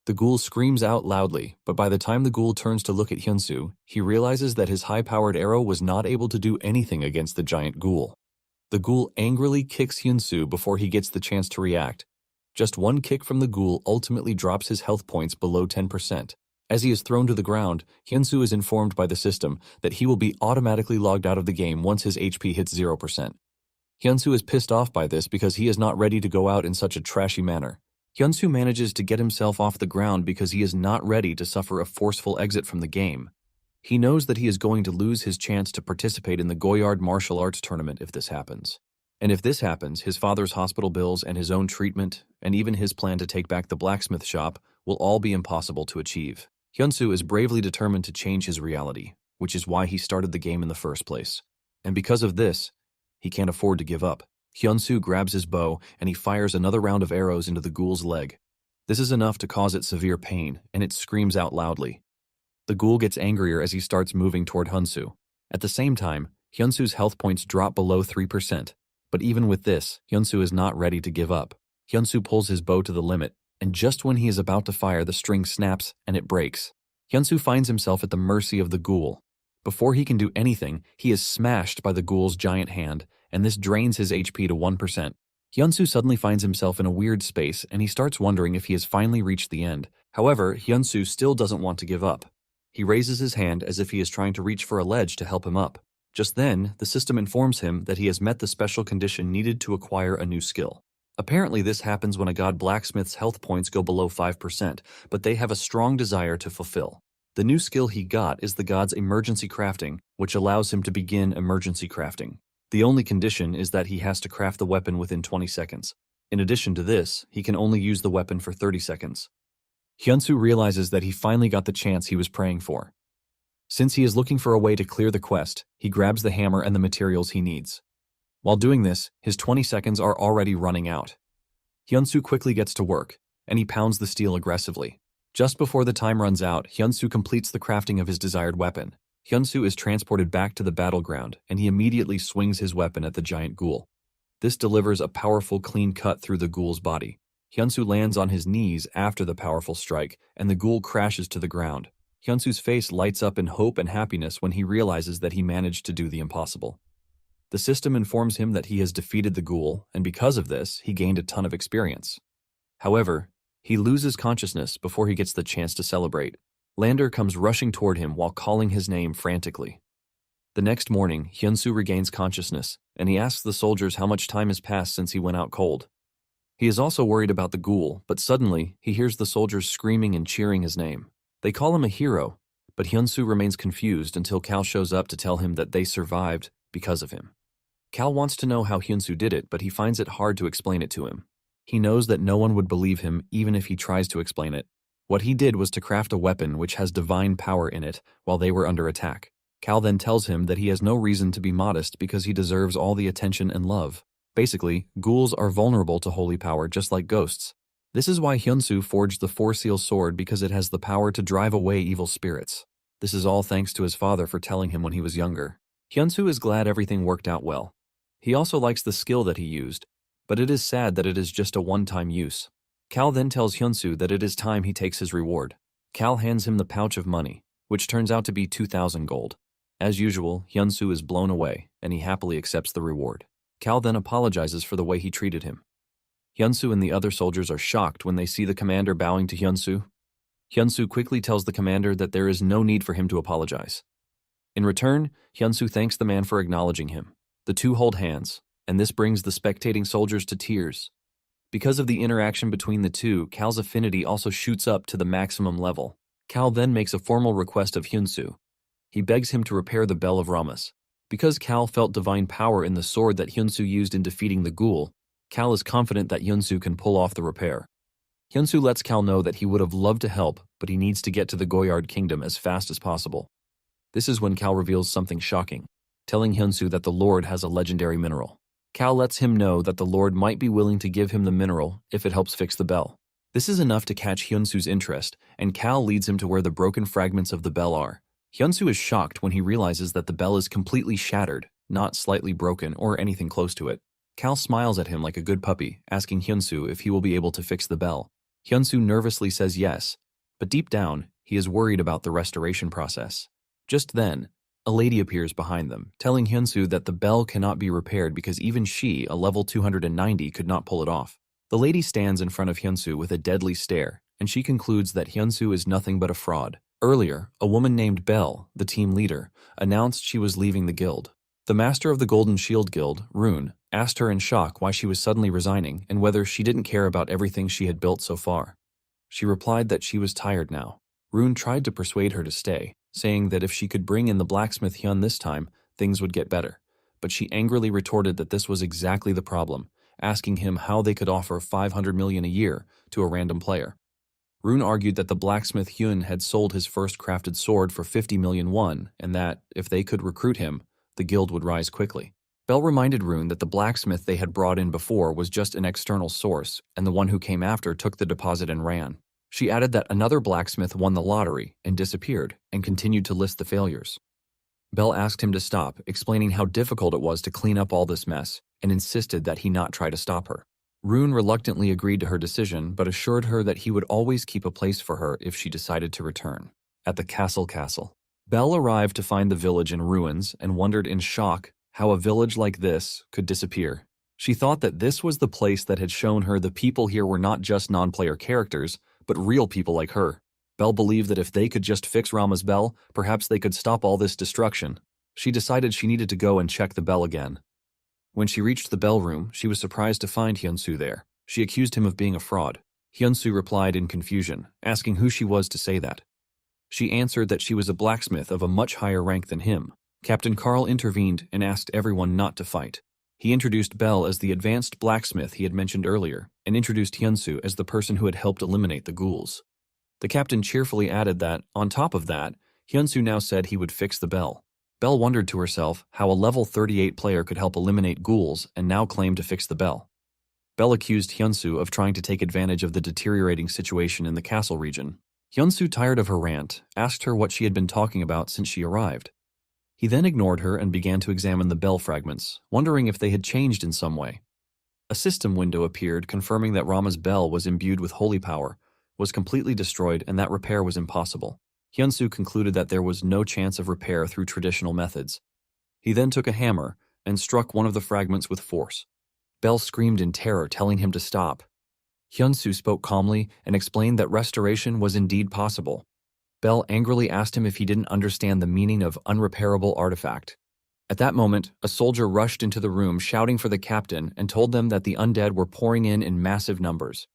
The ghoul screams out loudly, but by the time the ghoul turns to look at Hyunsu, he realizes that his high-powered arrow was not able to do anything against the giant ghoul. The ghoul angrily kicks Hyunsu before he gets the chance to react. Just one kick from the ghoul ultimately drops his health points below 10%. As he is thrown to the ground, Hyunsu is informed by the system that he will be automatically logged out of the game once his HP hits 0%. Hyunsu is pissed off by this because he is not ready to go out in such a trashy manner. Hyunsu manages to get himself off the ground because he is not ready to suffer a forceful exit from the game. He knows that he is going to lose his chance to participate in the Goyard martial arts tournament if this happens. And if this happens, his father's hospital bills and his own treatment, and even his plan to take back the blacksmith shop, will all be impossible to achieve. Hyunsu is bravely determined to change his reality, which is why he started the game in the first place. And because of this, he can't afford to give up. Hyunsu grabs his bow and he fires another round of arrows into the ghoul's leg. This is enough to cause it severe pain, and it screams out loudly. The ghoul gets angrier as he starts moving toward Hyunsu. At the same time, Hyunsu's health points drop below 3%. But even with this, Hyunsu is not ready to give up. Hyunsu pulls his bow to the limit, and just when he is about to fire, the string snaps and it breaks. Hyunsu finds himself at the mercy of the ghoul. Before he can do anything, he is smashed by the ghoul's giant hand, and this drains his HP to 1%. Hyunsu suddenly finds himself in a weird space, and he starts wondering if he has finally reached the end. However, Hyunsu still doesn't want to give up. He raises his hand as if he is trying to reach for a ledge to help him up. Just then, the system informs him that he has met the special condition needed to acquire a new skill. Apparently, this happens when a god blacksmith's health points go below 5%, but they have a strong desire to fulfill. The new skill he got is the god's emergency crafting, which allows him to begin emergency crafting. The only condition is that he has to craft the weapon within 20 seconds. In addition to this, he can only use the weapon for 30 seconds. Hyunsu realizes that he finally got the chance he was praying for. Since he is looking for a way to clear the quest, he grabs the hammer and the materials he needs. While doing this, his 20 seconds are already running out. Hyunsu quickly gets to work, and he pounds the steel aggressively. Just before the time runs out, Hyunsu completes the crafting of his desired weapon. Hyunsu is transported back to the battleground, and he immediately swings his weapon at the giant ghoul. This delivers a powerful clean cut through the ghoul's body. Hyunsu lands on his knees after the powerful strike, and the ghoul crashes to the ground. Hyunsu's face lights up in hope and happiness when he realizes that he managed to do the impossible. The system informs him that he has defeated the ghoul, and because of this, he gained a ton of experience. However, he loses consciousness before he gets the chance to celebrate. Lander comes rushing toward him while calling his name frantically. The next morning, Hyunsu regains consciousness, and he asks the soldiers how much time has passed since he went out cold. He is also worried about the ghoul, but suddenly, he hears the soldiers screaming and cheering his name. They call him a hero, but Hyunsu remains confused until Cal shows up to tell him that they survived because of him. Cal wants to know how Hyunsu did it, but he finds it hard to explain it to him. He knows that no one would believe him even if he tries to explain it. What he did was to craft a weapon which has divine power in it while they were under attack. Cal then tells him that he has no reason to be modest because he deserves all the attention and love. Basically, ghouls are vulnerable to holy power just like ghosts. This is why Hyunsu forged the Four-Seal Sword, because it has the power to drive away evil spirits. This is all thanks to his father for telling him when he was younger. Hyunsu is glad everything worked out well. He also likes the skill that he used, but it is sad that it is just a one-time use. Cal then tells Hyunsu that it is time he takes his reward. Cal hands him the pouch of money, which turns out to be 2,000 gold. As usual, Hyunsu is blown away, and he happily accepts the reward. Cal then apologizes for the way he treated him. Hyunsu and the other soldiers are shocked when they see the commander bowing to Hyunsu. Hyunsu quickly tells the commander that there is no need for him to apologize. In return, Hyunsu thanks the man for acknowledging him. The two hold hands, and this brings the spectating soldiers to tears. Because of the interaction between the two, Cal's affinity also shoots up to the maximum level. Cal then makes a formal request of Hyunsu. He begs him to repair the Bell of Ramas. Because Cal felt divine power in the sword that Hyunsu used in defeating the ghoul, Cal is confident that Hyunsu can pull off the repair. Hyunsu lets Cal know that he would have loved to help, but he needs to get to the Goyard Kingdom as fast as possible. This is when Cal reveals something shocking, telling Hyunsu that the Lord has a legendary mineral. Cal lets him know that the Lord might be willing to give him the mineral if it helps fix the bell. This is enough to catch Hyunsu's interest, and Cal leads him to where the broken fragments of the bell are. Hyunsu is shocked when he realizes that the bell is completely shattered, not slightly broken or anything close to it. Cal smiles at him like a good puppy, asking Hyunsu if he will be able to fix the bell. Hyunsu nervously says yes, but deep down, he is worried about the restoration process. Just then, a lady appears behind them, telling Hyunsu that the bell cannot be repaired because even she, a level 290, could not pull it off. The lady stands in front of Hyunsu with a deadly stare, and she concludes that Hyunsu is nothing but a fraud. Earlier, a woman named Belle, the team leader, announced she was leaving the guild. The master of the Golden Shield Guild, Rune, asked her in shock why she was suddenly resigning and whether she didn't care about everything she had built so far. She replied that she was tired now. Rune tried to persuade her to stay, saying that if she could bring in the blacksmith Hyun this time, things would get better. But she angrily retorted that this was exactly the problem, asking him how they could offer 500 million a year to a random player. Rune argued that the blacksmith Hyun had sold his first crafted sword for 50 million won, and that, if they could recruit him, the guild would rise quickly. Belle reminded Rune that the blacksmith they had brought in before was just an external source, and the one who came after took the deposit and ran. She added that another blacksmith won the lottery and disappeared, and continued to list the failures. Belle asked him to stop, explaining how difficult it was to clean up all this mess, and insisted that he not try to stop her. Rune reluctantly agreed to her decision, but assured her that he would always keep a place for her if she decided to return. At the castle, Belle arrived to find the village in ruins and wondered in shock how a village like this could disappear. She thought that this was the place that had shown her the people here were not just non-player characters, but real people like her. Belle believed that if they could just fix Rama's bell, perhaps they could stop all this destruction. She decided she needed to go and check the bell again. When she reached the bell room, she was surprised to find Hyunsu there. She accused him of being a fraud. Hyunsu replied in confusion, asking who she was to say that. She answered that she was a blacksmith of a much higher rank than him. Captain Carl intervened and asked everyone not to fight. He introduced Belle as the advanced blacksmith he had mentioned earlier, and introduced Hyunsu as the person who had helped eliminate the ghouls. The captain cheerfully added that, on top of that, Hyunsu now said he would fix the bell. Belle wondered to herself how a level 38 player could help eliminate ghouls and now claim to fix the bell. Belle accused Hyunsu of trying to take advantage of the deteriorating situation in the castle region. Hyunsu, tired of her rant, asked her what she had been talking about since she arrived. He then ignored her and began to examine the bell fragments, wondering if they had changed in some way. A system window appeared confirming that Rama's bell was imbued with holy power, was completely destroyed, and that repair was impossible. Hyunsu concluded that there was no chance of repair through traditional methods. He then took a hammer and struck one of the fragments with force. Belle screamed in terror, telling him to stop. Hyunsu spoke calmly and explained that restoration was indeed possible. Belle angrily asked him if he didn't understand the meaning of unrepairable artifact. At that moment, a soldier rushed into the room shouting for the captain and told them that the undead were pouring in massive numbers.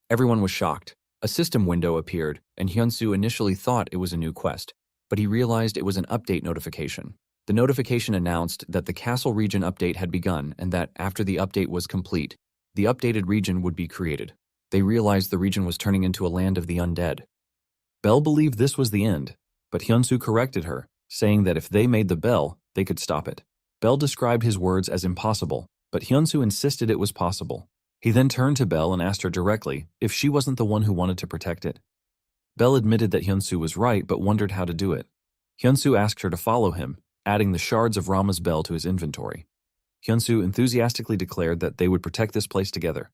Everyone was shocked. A system window appeared, and Hyunsu initially thought it was a new quest, but he realized it was an update notification. The notification announced that the castle region update had begun and that after the update was complete, the updated region would be created. They realized the region was turning into a land of the undead. Belle believed this was the end, but Hyunsu corrected her, saying that if they made the bell, they could stop it. Belle described his words as impossible, but Hyunsu insisted it was possible. He then turned to Belle and asked her directly if she wasn't the one who wanted to protect it. Belle admitted that Hyunsu was right but wondered how to do it. Hyunsu asked her to follow him, adding the shards of Rama's bell to his inventory. Hyunsu enthusiastically declared that they would protect this place together.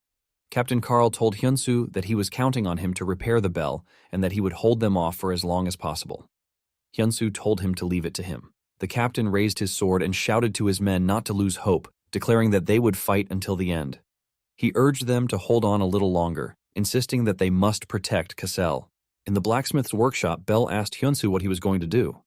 Captain Carl told Hyunsu that he was counting on him to repair the bell and that he would hold them off for as long as possible. Hyunsu told him to leave it to him. The captain raised his sword and shouted to his men not to lose hope, declaring that they would fight until the end. He urged them to hold on a little longer, insisting that they must protect Cassel. In the blacksmith's workshop, Bell asked Hyunsu what he was going to do.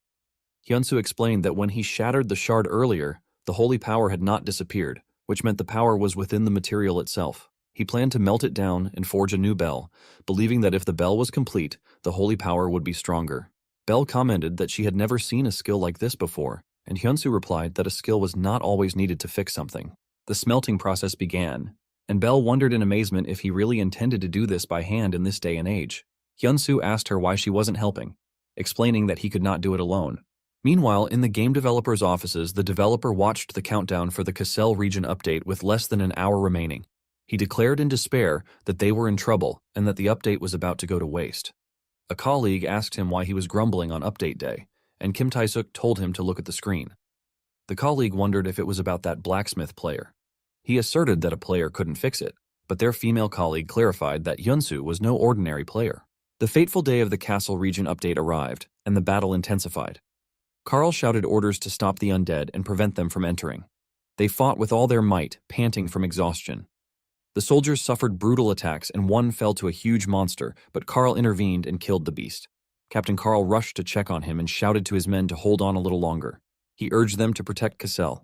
Hyunsu explained that when he shattered the shard earlier, the holy power had not disappeared, which meant the power was within the material itself. He planned to melt it down and forge a new bell, believing that if the bell was complete, the holy power would be stronger. Bell commented that she had never seen a skill like this before, and Hyunsu replied that a skill was not always needed to fix something. The smelting process began, and Bell wondered in amazement if he really intended to do this by hand in this day and age. Hyunsu asked her why she wasn't helping, explaining that he could not do it alone. Meanwhile, in the game developers' offices, the developer watched the countdown for the Cassel region update with less than an hour remaining. He declared in despair that they were in trouble and that the update was about to go to waste. A colleague asked him why he was grumbling on update day, and Kim Tae-suk told him to look at the screen. The colleague wondered if it was about that blacksmith player. He asserted that a player couldn't fix it, but their female colleague clarified that Hyunsu was no ordinary player. The fateful day of the Castle region update arrived, and the battle intensified. Carl shouted orders to stop the undead and prevent them from entering. They fought with all their might, panting from exhaustion. The soldiers suffered brutal attacks and one fell to a huge monster, but Carl intervened and killed the beast. Captain Carl rushed to check on him and shouted to his men to hold on a little longer. He urged them to protect Cassel,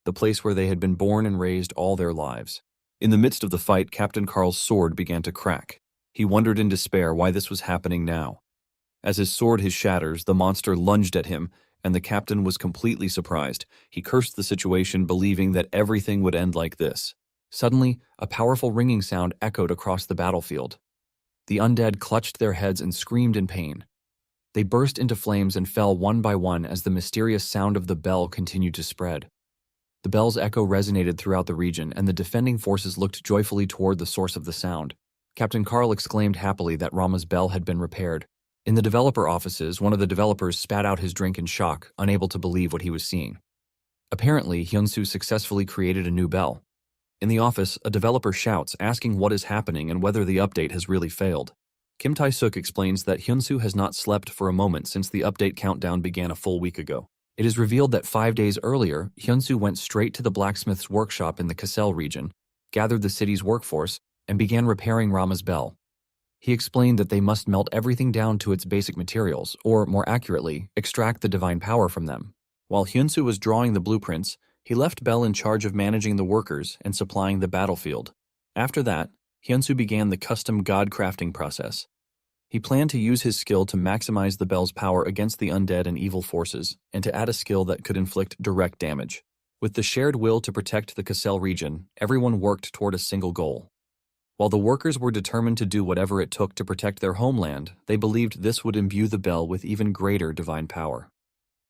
the place where they had been born and raised all their lives. In the midst of the fight, Captain Carl's sword began to crack. He wondered in despair why this was happening now. As his sword hit shatters, the monster lunged at him, and the captain was completely surprised. He cursed the situation, believing that everything would end like this. Suddenly, a powerful ringing sound echoed across the battlefield. The undead clutched their heads and screamed in pain. They burst into flames and fell one by one as the mysterious sound of the bell continued to spread. The bell's echo resonated throughout the region, and the defending forces looked joyfully toward the source of the sound. Captain Carl exclaimed happily that Rama's bell had been repaired. In the developer offices, one of the developers spat out his drink in shock, unable to believe what he was seeing. Apparently, Hyunsu successfully created a new bell. In the office, a developer shouts, asking what is happening and whether the update has really failed. Kim Tae-suk explains that Hyunsu has not slept for a moment since the update countdown began a full week ago. It is revealed that 5 days earlier, Hyunsu went straight to the blacksmith's workshop in the Cassel region, gathered the city's workforce, and began repairing Rama's bell. He explained that they must melt everything down to its basic materials, or more accurately, extract the divine power from them. While Hyunsu was drawing the blueprints, he left Bell in charge of managing the workers and supplying the battlefield. After that, Hyunsu began the custom god crafting process. He planned to use his skill to maximize the bell's power against the undead and evil forces, and to add a skill that could inflict direct damage. With the shared will to protect the Cassel region, everyone worked toward a single goal. While the workers were determined to do whatever it took to protect their homeland, they believed this would imbue the bell with even greater divine power.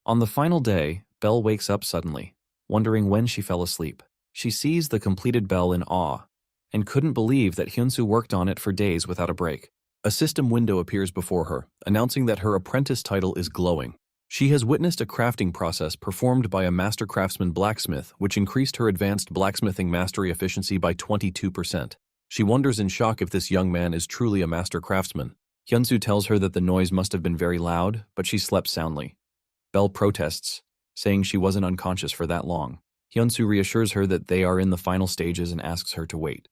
On the final day, Bell wakes up suddenly, wondering when she fell asleep. She sees the completed bell in awe, and couldn't believe that Hyunsu worked on it for days without a break. A system window appears before her, announcing that her apprentice title is glowing. She has witnessed a crafting process performed by a master craftsman blacksmith, which increased her advanced blacksmithing mastery efficiency by 22%. She wonders in shock if this young man is truly a master craftsman. Hyunsu tells her that the noise must have been very loud, but she slept soundly. Bell protests, saying she wasn't unconscious for that long. Hyunsu reassures her that they are in the final stages and asks her to wait.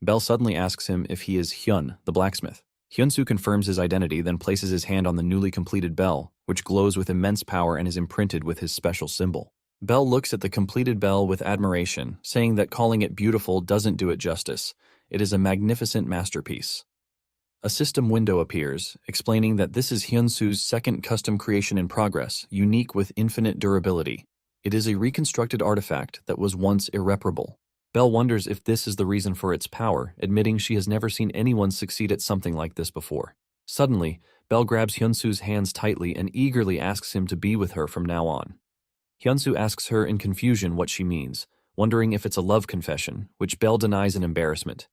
Bell suddenly asks him if he is Hyun, the blacksmith. Hyunsu confirms his identity, then places his hand on the newly completed bell, which glows with immense power and is imprinted with his special symbol. Bell looks at the completed bell with admiration, saying that calling it beautiful doesn't do it justice. It is a magnificent masterpiece. A system window appears, explaining that this is Hyunsu's second custom creation in progress, unique with infinite durability. It is a reconstructed artifact that was once irreparable. Bell wonders if this is the reason for its power, admitting she has never seen anyone succeed at something like this before. Suddenly, Bell grabs Hyunsu's hands tightly and eagerly asks him to be with her from now on. Hyunsu asks her in confusion what she means, wondering if it's a love confession, which Bell denies in embarrassment.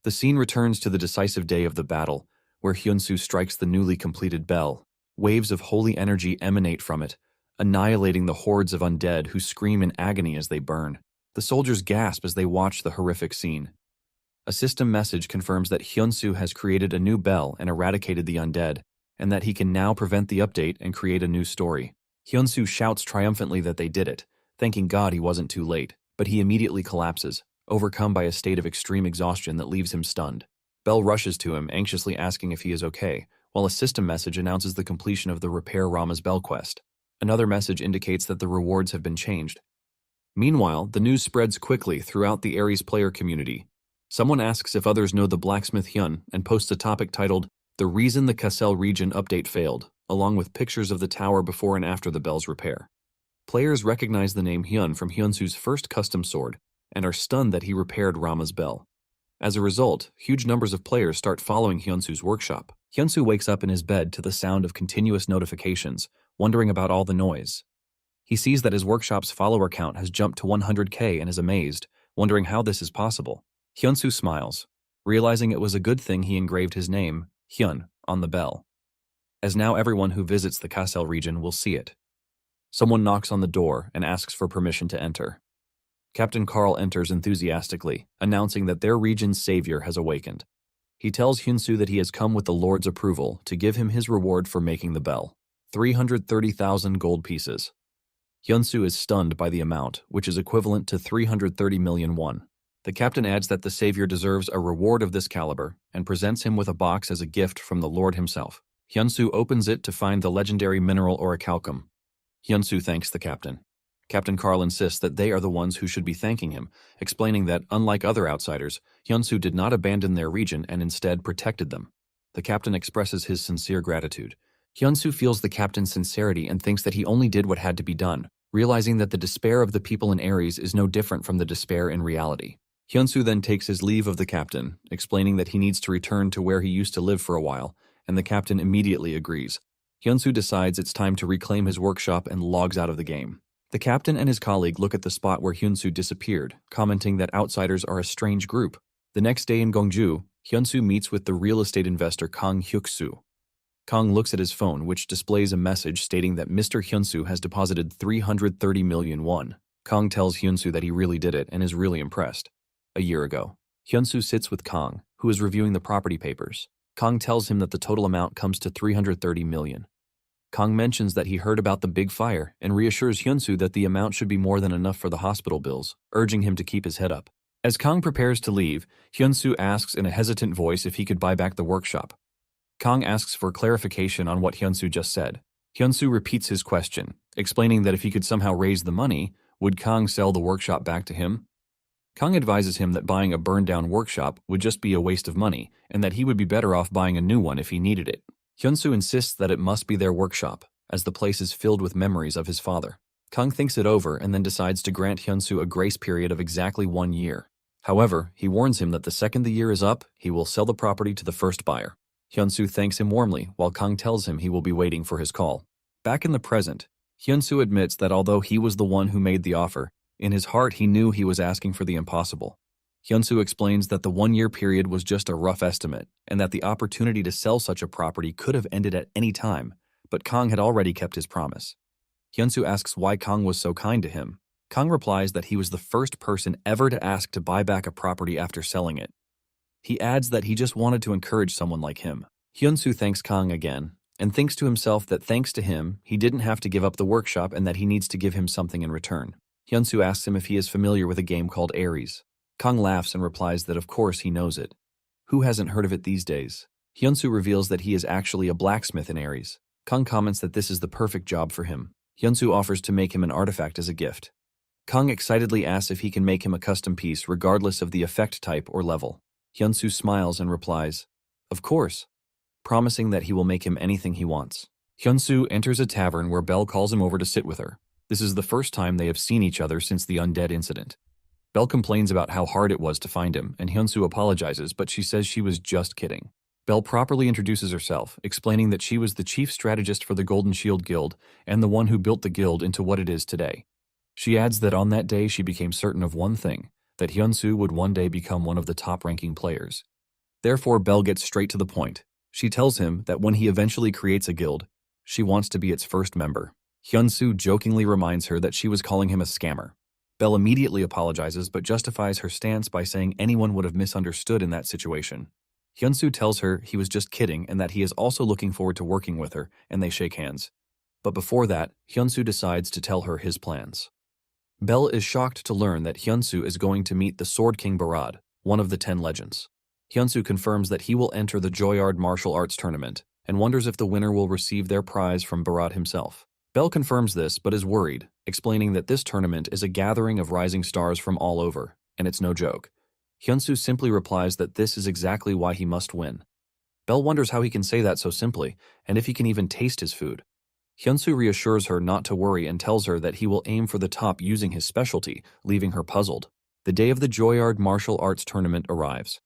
The scene returns to the decisive day of the battle, where Hyunsu strikes the newly completed bell. Waves of holy energy emanate from it, annihilating the hordes of undead who scream in agony as they burn. The soldiers gasp as they watch the horrific scene. A system message confirms that Hyunsu has created a new bell and eradicated the undead, and that he can now prevent the update and create a new story. Hyunsu shouts triumphantly that they did it, thanking God he wasn't too late, but he immediately collapses, overcome by a state of extreme exhaustion that leaves him stunned. Bell rushes to him, anxiously asking if he is okay, while a system message announces the completion of the Repair Rama's Bell quest. Another message indicates that the rewards have been changed. Meanwhile, the news spreads quickly throughout the Ares player community. Someone asks if others know the blacksmith Hyun and posts a topic titled, "The Reason the Kassel Region Update Failed," along with pictures of the tower before and after the bell's repair. Players recognize the name Hyun from Hyunsu's first custom sword and are stunned that he repaired Rama's bell. As a result, huge numbers of players start following Hyunsu's workshop. Hyunsu wakes up in his bed to the sound of continuous notifications, wondering about all the noise. He sees that his workshop's follower count has jumped to 100K and is amazed, wondering how this is possible. Hyunsu smiles, realizing it was a good thing he engraved his name, Hyun, on the bell, as now everyone who visits the Kassel region will see it. Someone knocks on the door and asks for permission to enter. Captain Carl enters enthusiastically, announcing that their region's savior has awakened. He tells Hyunsu that he has come with the Lord's approval to give him his reward for making the bell, 330,000 gold pieces. Hyunsu is stunned by the amount, which is equivalent to 330 million won. The captain adds that the savior deserves a reward of this caliber and presents him with a box as a gift from the Lord himself. Hyunsu opens it to find the legendary mineral orichalcum. Hyunsu thanks the captain. Captain Carl insists that they are the ones who should be thanking him, explaining that, unlike other outsiders, Hyunsu did not abandon their region and instead protected them. The captain expresses his sincere gratitude. Hyunsu feels the captain's sincerity and thinks that he only did what had to be done, realizing that the despair of the people in Ares is no different from the despair in reality. Hyunsu then takes his leave of the captain, explaining that he needs to return to where he used to live for a while, and the captain immediately agrees. Hyunsu decides it's time to reclaim his workshop and logs out of the game. The captain and his colleague look at the spot where Hyunsu disappeared, commenting that outsiders are a strange group. The next day in Gongju, Hyunsu meets with the real estate investor Kang Hyuk-soo. Kang looks at his phone, which displays a message stating that Mr. Hyunsu has deposited 330 million won. Kang tells Hyunsu that he really did it and is really impressed. A year ago, Hyunsu sits with Kang, who is reviewing the property papers. Kang tells him that the total amount comes to 330 million. Kang mentions that he heard about the big fire and reassures Hyunsu that the amount should be more than enough for the hospital bills, urging him to keep his head up. As Kang prepares to leave, Hyunsu asks in a hesitant voice if he could buy back the workshop. Kang asks for clarification on what Hyunsu just said. Hyunsu repeats his question, explaining that if he could somehow raise the money, would Kang sell the workshop back to him? Kang advises him that buying a burned-down workshop would just be a waste of money, and that he would be better off buying a new one if he needed it. Hyunsu insists that it must be their workshop, as the place is filled with memories of his father. Kang thinks it over and then decides to grant Hyunsu a grace period of exactly 1 year. However, he warns him that the second the year is up, he will sell the property to the first buyer. Hyunsu thanks him warmly, while Kang tells him he will be waiting for his call. Back in the present, Hyunsu admits that although he was the one who made the offer, in his heart he knew he was asking for the impossible. Hyunsu explains that the 1-year period was just a rough estimate, and that the opportunity to sell such a property could have ended at any time, but Kang had already kept his promise. Hyunsu asks why Kang was so kind to him. Kang replies that he was the first person ever to ask to buy back a property after selling it. He adds that he just wanted to encourage someone like him. Hyunsu thanks Kang again, and thinks to himself that thanks to him, he didn't have to give up the workshop and that he needs to give him something in return. Hyunsu asks him if he is familiar with a game called Ares. Kang laughs and replies that of course he knows it. Who hasn't heard of it these days? Hyunsu reveals that he is actually a blacksmith in Ares. Kang comments that this is the perfect job for him. Hyunsu offers to make him an artifact as a gift. Kang excitedly asks if he can make him a custom piece regardless of the effect type or level. Hyunsu smiles and replies, "Of course," promising that he will make him anything he wants. Hyunsu enters a tavern where Belle calls him over to sit with her. This is the first time they have seen each other since the undead incident. Belle complains about how hard it was to find him, and Hyunsu apologizes, but she says she was just kidding. Belle properly introduces herself, explaining that she was the chief strategist for the Golden Shield Guild and the one who built the guild into what it is today. She adds that on that day she became certain of one thing, that Hyunsu would one day become one of the top-ranking players. Therefore, Belle gets straight to the point. She tells him that when he eventually creates a guild, she wants to be its first member. Hyunsu jokingly reminds her that she was calling him a scammer. Belle immediately apologizes but justifies her stance by saying anyone would have misunderstood in that situation. Hyunsu tells her he was just kidding and that he is also looking forward to working with her, and they shake hands. But before that, Hyunsu decides to tell her his plans. Belle is shocked to learn that Hyunsu is going to meet the Sword King Barad, one of the 10 legends. Hyunsu confirms that he will enter the Joyard martial arts tournament and wonders if the winner will receive their prize from Barad himself. Belle confirms this but is worried, explaining that this tournament is a gathering of rising stars from all over, and it's no joke. Hyunsu simply replies that this is exactly why he must win. Belle wonders how he can say that so simply, and if he can even taste his food. Hyunsu reassures her not to worry and tells her that he will aim for the top using his specialty, leaving her puzzled. The day of the Joyard martial arts tournament arrives.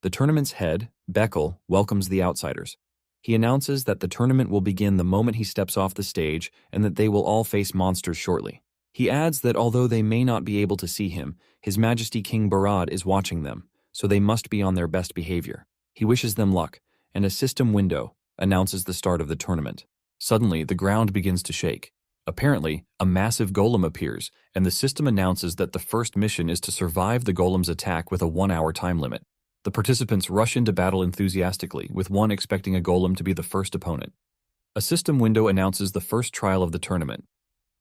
The tournament's head, Beckel, welcomes the outsiders. He announces that the tournament will begin the moment he steps off the stage and that they will all face monsters shortly. He adds that although they may not be able to see him, His Majesty King Barad is watching them, so they must be on their best behavior. He wishes them luck, and a system window announces the start of the tournament. Suddenly, the ground begins to shake. Apparently, a massive golem appears, and the system announces that the first mission is to survive the golem's attack with a 1-hour time limit. The participants rush into battle enthusiastically, with one expecting a golem to be the first opponent. A system window announces the first trial of the tournament.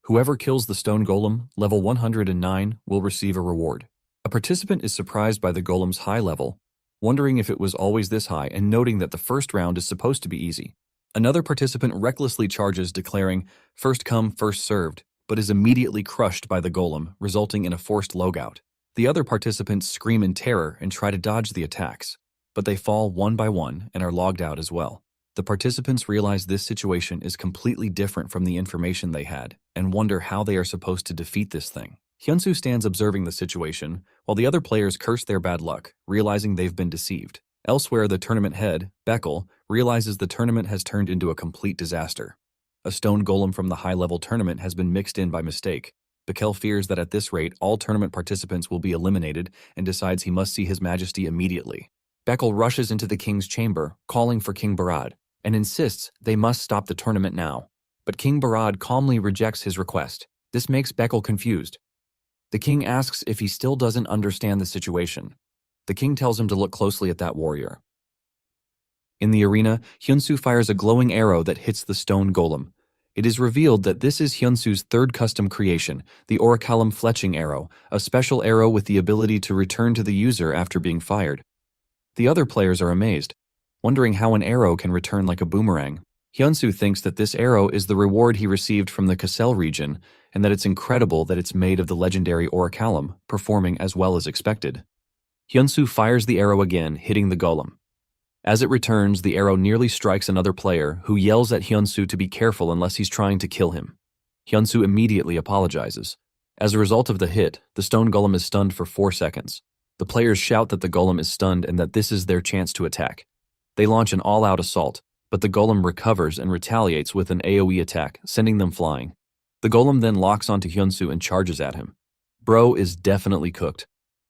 Whoever kills the stone golem, level 109, will receive a reward. A participant is surprised by the golem's high level, wondering if it was always this high and noting that the first round is supposed to be easy. Another participant recklessly charges, declaring, "First come, first served," but is immediately crushed by the golem, resulting in a forced logout. The other participants scream in terror and try to dodge the attacks, but they fall one by one and are logged out as well. The participants realize this situation is completely different from the information they had and wonder how they are supposed to defeat this thing. Hyunsu stands observing the situation, while the other players curse their bad luck, realizing they've been deceived. Elsewhere, the tournament head, Beckel, realizes the tournament has turned into a complete disaster. A stone golem from the high-level tournament has been mixed in by mistake. Beckel fears that at this rate, all tournament participants will be eliminated and decides he must see His Majesty immediately. Beckel rushes into the king's chamber, calling for King Barad, and insists they must stop the tournament now. But King Barad calmly rejects his request. This makes Beckel confused. The king asks if he still doesn't understand the situation. The king tells him to look closely at that warrior. In the arena, Hyunsu fires a glowing arrow that hits the stone golem. It is revealed that this is Hyunsu's third custom creation, the Orichalcum Fletching Arrow, a special arrow with the ability to return to the user after being fired. The other players are amazed, wondering how an arrow can return like a boomerang. Hyunsu thinks that this arrow is the reward he received from the Kassel region, and that it's incredible that it's made of the legendary Orichalcum, performing as well as expected. Hyunsu fires the arrow again, hitting the golem. As it returns, the arrow nearly strikes another player, who yells at Hyunsu to be careful unless he's trying to kill him. Hyunsu immediately apologizes. As a result of the hit, the stone golem is stunned for 4 seconds. The players shout that the golem is stunned and that this is their chance to attack. They launch an all-out assault, but the golem recovers and retaliates with an AoE attack, sending them flying. The golem then locks onto Hyunsu and charges at him. Bro is definitely cooked.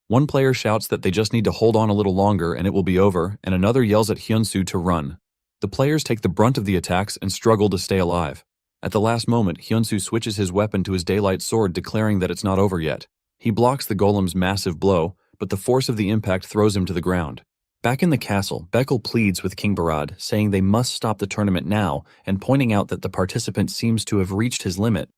One player shouts that they just need to hold on a little longer and it will be over, and another yells at Hyunsu to run. The players take the brunt of the attacks and struggle to stay alive. At the last moment, Hyunsu switches his weapon to his daylight sword, declaring that it's not over yet. He blocks the golem's massive blow, but the force of the impact throws him to the ground. Back in the castle, Beckel pleads with King Barad, saying they must stop the tournament now and pointing out that the participant seems to have reached his limit.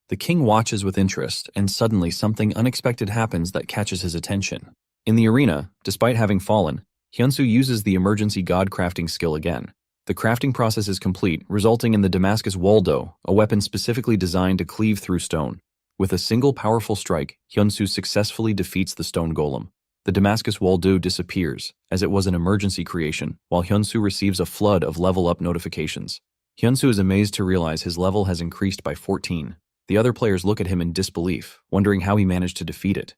The king watches with interest, and suddenly something unexpected happens that catches his attention. In the arena, despite having fallen, Hyunsu uses the emergency god crafting skill again. The crafting process is complete, resulting in the Damascus Waldo, a weapon specifically designed to cleave through stone. With a single powerful strike, Hyunsu successfully defeats the stone golem. The Damascus Waldo disappears, as it was an emergency creation, while Hyunsu receives a flood of level-up notifications. Hyunsu is amazed to realize his level has increased by 14. The other players look at him in disbelief, wondering how he managed to defeat it.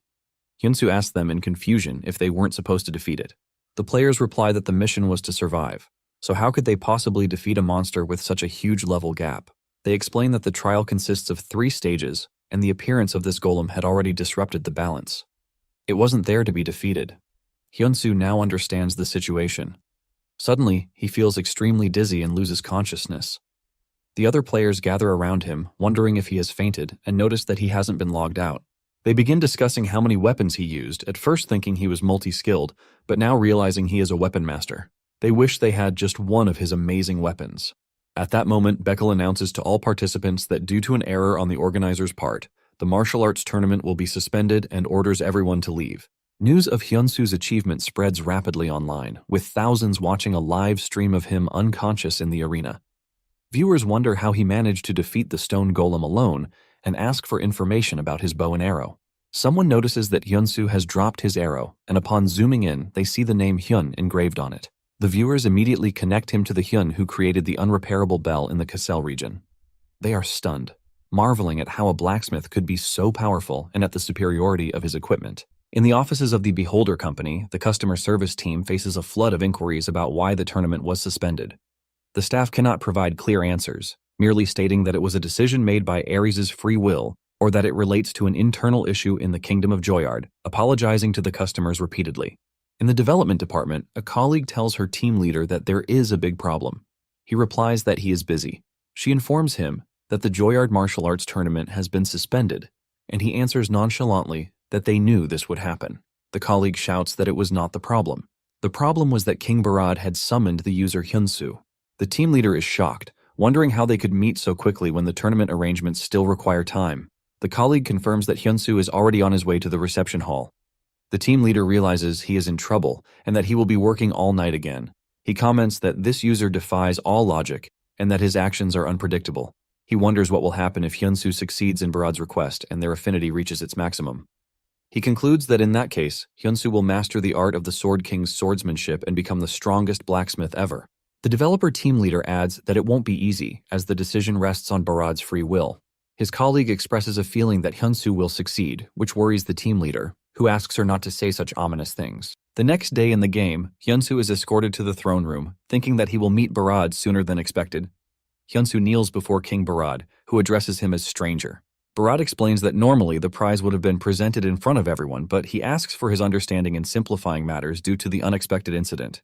Hyunsu asks them in confusion if they weren't supposed to defeat it. The players reply that the mission was to survive, so how could they possibly defeat a monster with such a huge level gap? They explain that the trial consists of 3 stages, and the appearance of this golem had already disrupted the balance. It wasn't there to be defeated. Hyunsu now understands the situation. Suddenly, he feels extremely dizzy and loses consciousness. The other players gather around him, wondering if he has fainted, and notice that he hasn't been logged out. They begin discussing how many weapons he used, at first thinking he was multi-skilled, but now realizing he is a weapon master. They wish they had just one of his amazing weapons. At that moment, Beckel announces to all participants that due to an error on the organizer's part, the martial arts tournament will be suspended and orders everyone to leave. News of Hyunsu's achievement spreads rapidly online, with thousands watching a live stream of him unconscious in the arena. Viewers wonder how he managed to defeat the stone golem alone and ask for information about his bow and arrow. Someone notices that Hyunsu has dropped his arrow, and upon zooming in, they see the name Hyun engraved on it. The viewers immediately connect him to the Hyun who created the unrepairable bell in the Kassel region. They are stunned, marveling at how a blacksmith could be so powerful and at the superiority of his equipment. In the offices of the Beholder Company, the customer service team faces a flood of inquiries about why the tournament was suspended. The staff cannot provide clear answers, merely stating that it was a decision made by Ares' free will or that it relates to an internal issue in the Kingdom of Joyard, apologizing to the customers repeatedly. In the development department, a colleague tells her team leader that there is a big problem. He replies that he is busy. She informs him that the Joyard martial arts tournament has been suspended, and he answers nonchalantly that they knew this would happen. The colleague shouts that it was not the problem. The problem was that King Barad had summoned the user Hyunsu. The team leader is shocked, wondering how they could meet so quickly when the tournament arrangements still require time. The colleague confirms that Hyunsu is already on his way to the reception hall. The team leader realizes he is in trouble and that he will be working all night again. He comments that this user defies all logic and that his actions are unpredictable. He wonders what will happen if Hyunsu succeeds in Barad's request and their affinity reaches its maximum. He concludes that in that case, Hyunsu will master the art of the Sword King's swordsmanship and become the strongest blacksmith ever. The developer team leader adds that it won't be easy, as the decision rests on Barad's free will. His colleague expresses a feeling that Hyunsu will succeed, which worries the team leader, who asks her not to say such ominous things. The next day in the game, Hyunsu is escorted to the throne room, thinking that he will meet Barad sooner than expected. Hyunsu kneels before King Barad, who addresses him as stranger. Barad explains that normally the prize would have been presented in front of everyone, but he asks for his understanding in simplifying matters due to the unexpected incident.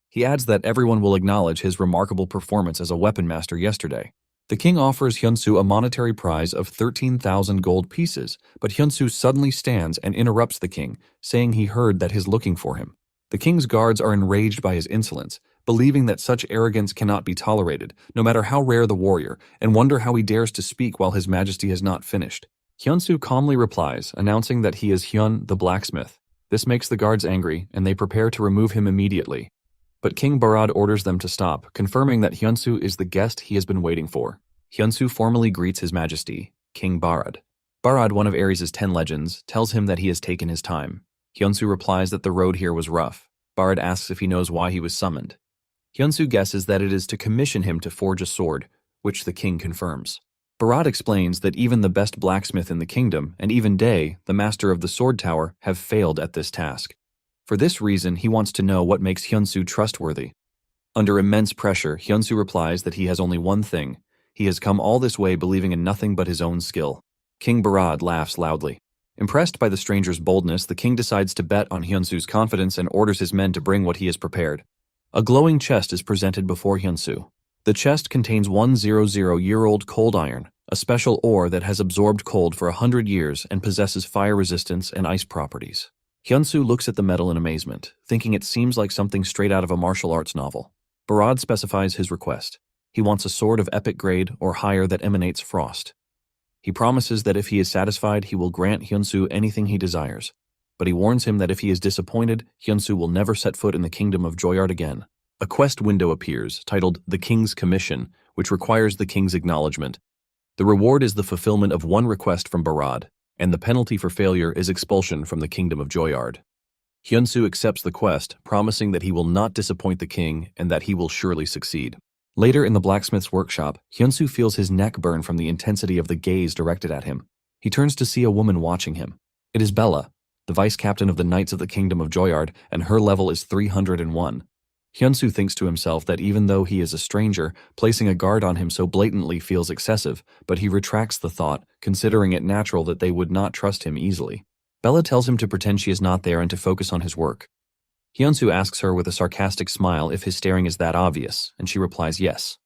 He adds that everyone will acknowledge his remarkable performance as a weapon master yesterday. The king offers Hyunsu a monetary prize of 13,000 gold pieces, but Hyunsu suddenly stands and interrupts the king, saying he heard that he's looking for him. The king's guards are enraged by his insolence, believing that such arrogance cannot be tolerated, no matter how rare the warrior, and wonder how he dares to speak while his majesty has not finished. Hyunsu calmly replies, announcing that he is Hyun the blacksmith. This makes the guards angry, and they prepare to remove him immediately. But King Barad orders them to stop, confirming that Hyunsu is the guest he has been waiting for. Hyunsu formally greets his majesty, King Barad. Barad, one of Ares' 10 legends, tells him that he has taken his time. Hyunsu replies that the road here was rough. Barad asks if he knows why he was summoned. Hyunsu guesses that it is to commission him to forge a sword, which the king confirms. Barad explains that even the best blacksmith in the kingdom, and even Day, the master of the sword tower, have failed at this task. For this reason, he wants to know what makes Hyunsu trustworthy. Under immense pressure, Hyunsu replies that he has only one thing. He has come all this way believing in nothing but his own skill. King Barad laughs loudly. Impressed by the stranger's boldness, the king decides to bet on Hyunsu's confidence and orders his men to bring what he has prepared. A glowing chest is presented before Hyunsu. The chest contains 100-year-old cold iron, a special ore that has absorbed cold for 100 years and possesses fire resistance and ice properties. Hyunsu looks at the metal in amazement, thinking it seems like something straight out of a martial arts novel. Barad specifies his request. He wants a sword of epic grade or higher that emanates frost. He promises that if he is satisfied, he will grant Hyunsu anything he desires. But he warns him that if he is disappointed, Hyunsu will never set foot in the kingdom of Joyard again. A quest window appears, titled The King's Commission, which requires the king's acknowledgement. The reward is the fulfillment of one request from Barad, and the penalty for failure is expulsion from the kingdom of Joyard. Hyunsu accepts the quest, promising that he will not disappoint the king and that he will surely succeed. Later in the blacksmith's workshop, Hyunsu feels his neck burn from the intensity of the gaze directed at him. He turns to see a woman watching him. It is Bella, the vice-captain of the Knights of the Kingdom of Joyard, and her level is 301. Hyunsu thinks to himself that even though he is a stranger, placing a guard on him so blatantly feels excessive, but he retracts the thought, considering it natural that they would not trust him easily. Bella tells him to pretend she is not there and to focus on his work. Hyunsu asks her with a sarcastic smile if his staring is that obvious, and she replies yes.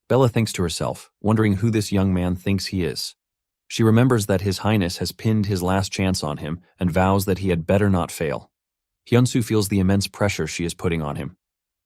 Bella thinks to herself, wondering who this young man thinks he is. She remembers that His Highness has pinned his last chance on him and vows that he had better not fail. Hyunsu feels the immense pressure she is putting on him.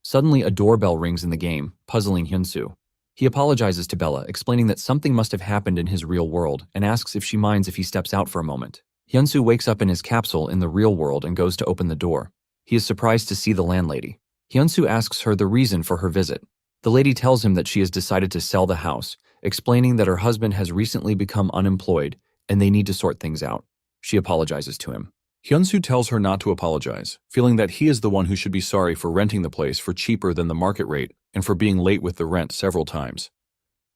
Suddenly, a doorbell rings in the game, puzzling Hyunsu. He apologizes to Bella, explaining that something must have happened in his real world, and asks if she minds if he steps out for a moment. Hyunsu wakes up in his capsule in the real world and goes to open the door. He is surprised to see the landlady. Hyunsu asks her the reason for her visit. The lady tells him that she has decided to sell the house, explaining that her husband has recently become unemployed and they need to sort things out. She apologizes to him. Hyunsu tells her not to apologize, feeling that he is the one who should be sorry for renting the place for cheaper than the market rate and for being late with the rent several times.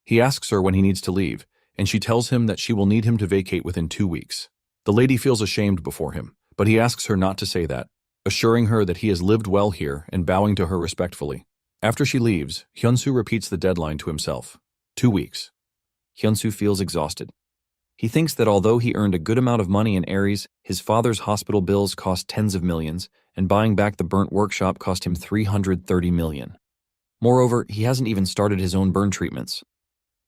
He asks her when he needs to leave, and she tells him that she will need him to vacate within 2 weeks. The lady feels ashamed before him, but he asks her not to say that, assuring her that he has lived well here and bowing to her respectfully. After she leaves, Hyunsu repeats the deadline to himself. 2 weeks. Hyunsu feels exhausted. He thinks that although he earned a good amount of money in Aries, his father's hospital bills cost tens of millions, and buying back the burnt workshop cost him $330 million. Moreover, he hasn't even started his own burn treatments.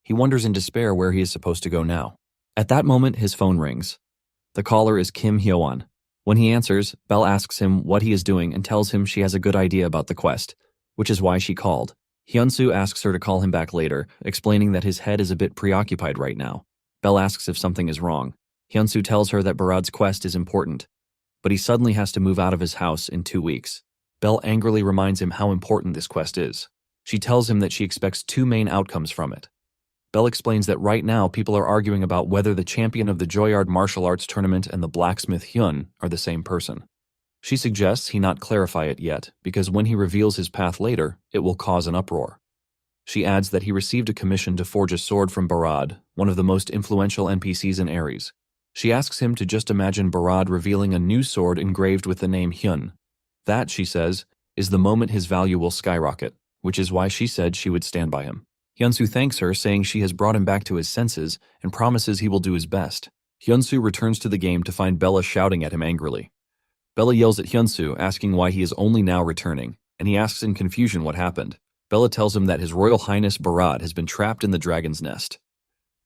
He wonders in despair where he is supposed to go now. At that moment, his phone rings. The caller is Kim Hyo-won. When he answers, Belle asks him what he is doing and tells him she has a good idea about the quest, which is why she called. Hyunsu asks her to call him back later, explaining that his head is a bit preoccupied right now. Belle asks if something is wrong. Hyunsu tells her that Barad's quest is important, but he suddenly has to move out of his house in 2 weeks. Belle angrily reminds him how important this quest is. She tells him that she expects 2 main outcomes from it. Belle explains that right now people are arguing about whether the champion of the Joyard martial arts tournament and the blacksmith Hyun are the same person. She suggests he not clarify it yet, because when he reveals his path later, it will cause an uproar. She adds that he received a commission to forge a sword from Barad, one of the most influential NPCs in Aries. She asks him to just imagine Barad revealing a new sword engraved with the name Hyun. That, she says, is the moment his value will skyrocket, which is why she said she would stand by him. Hyunsu thanks her, saying she has brought him back to his senses and promises he will do his best. Hyunsu returns to the game to find Bella shouting at him angrily. Bella yells at Hyunsu, asking why he is only now returning, and he asks in confusion what happened. Bella tells him that His Royal Highness Barad has been trapped in the dragon's nest.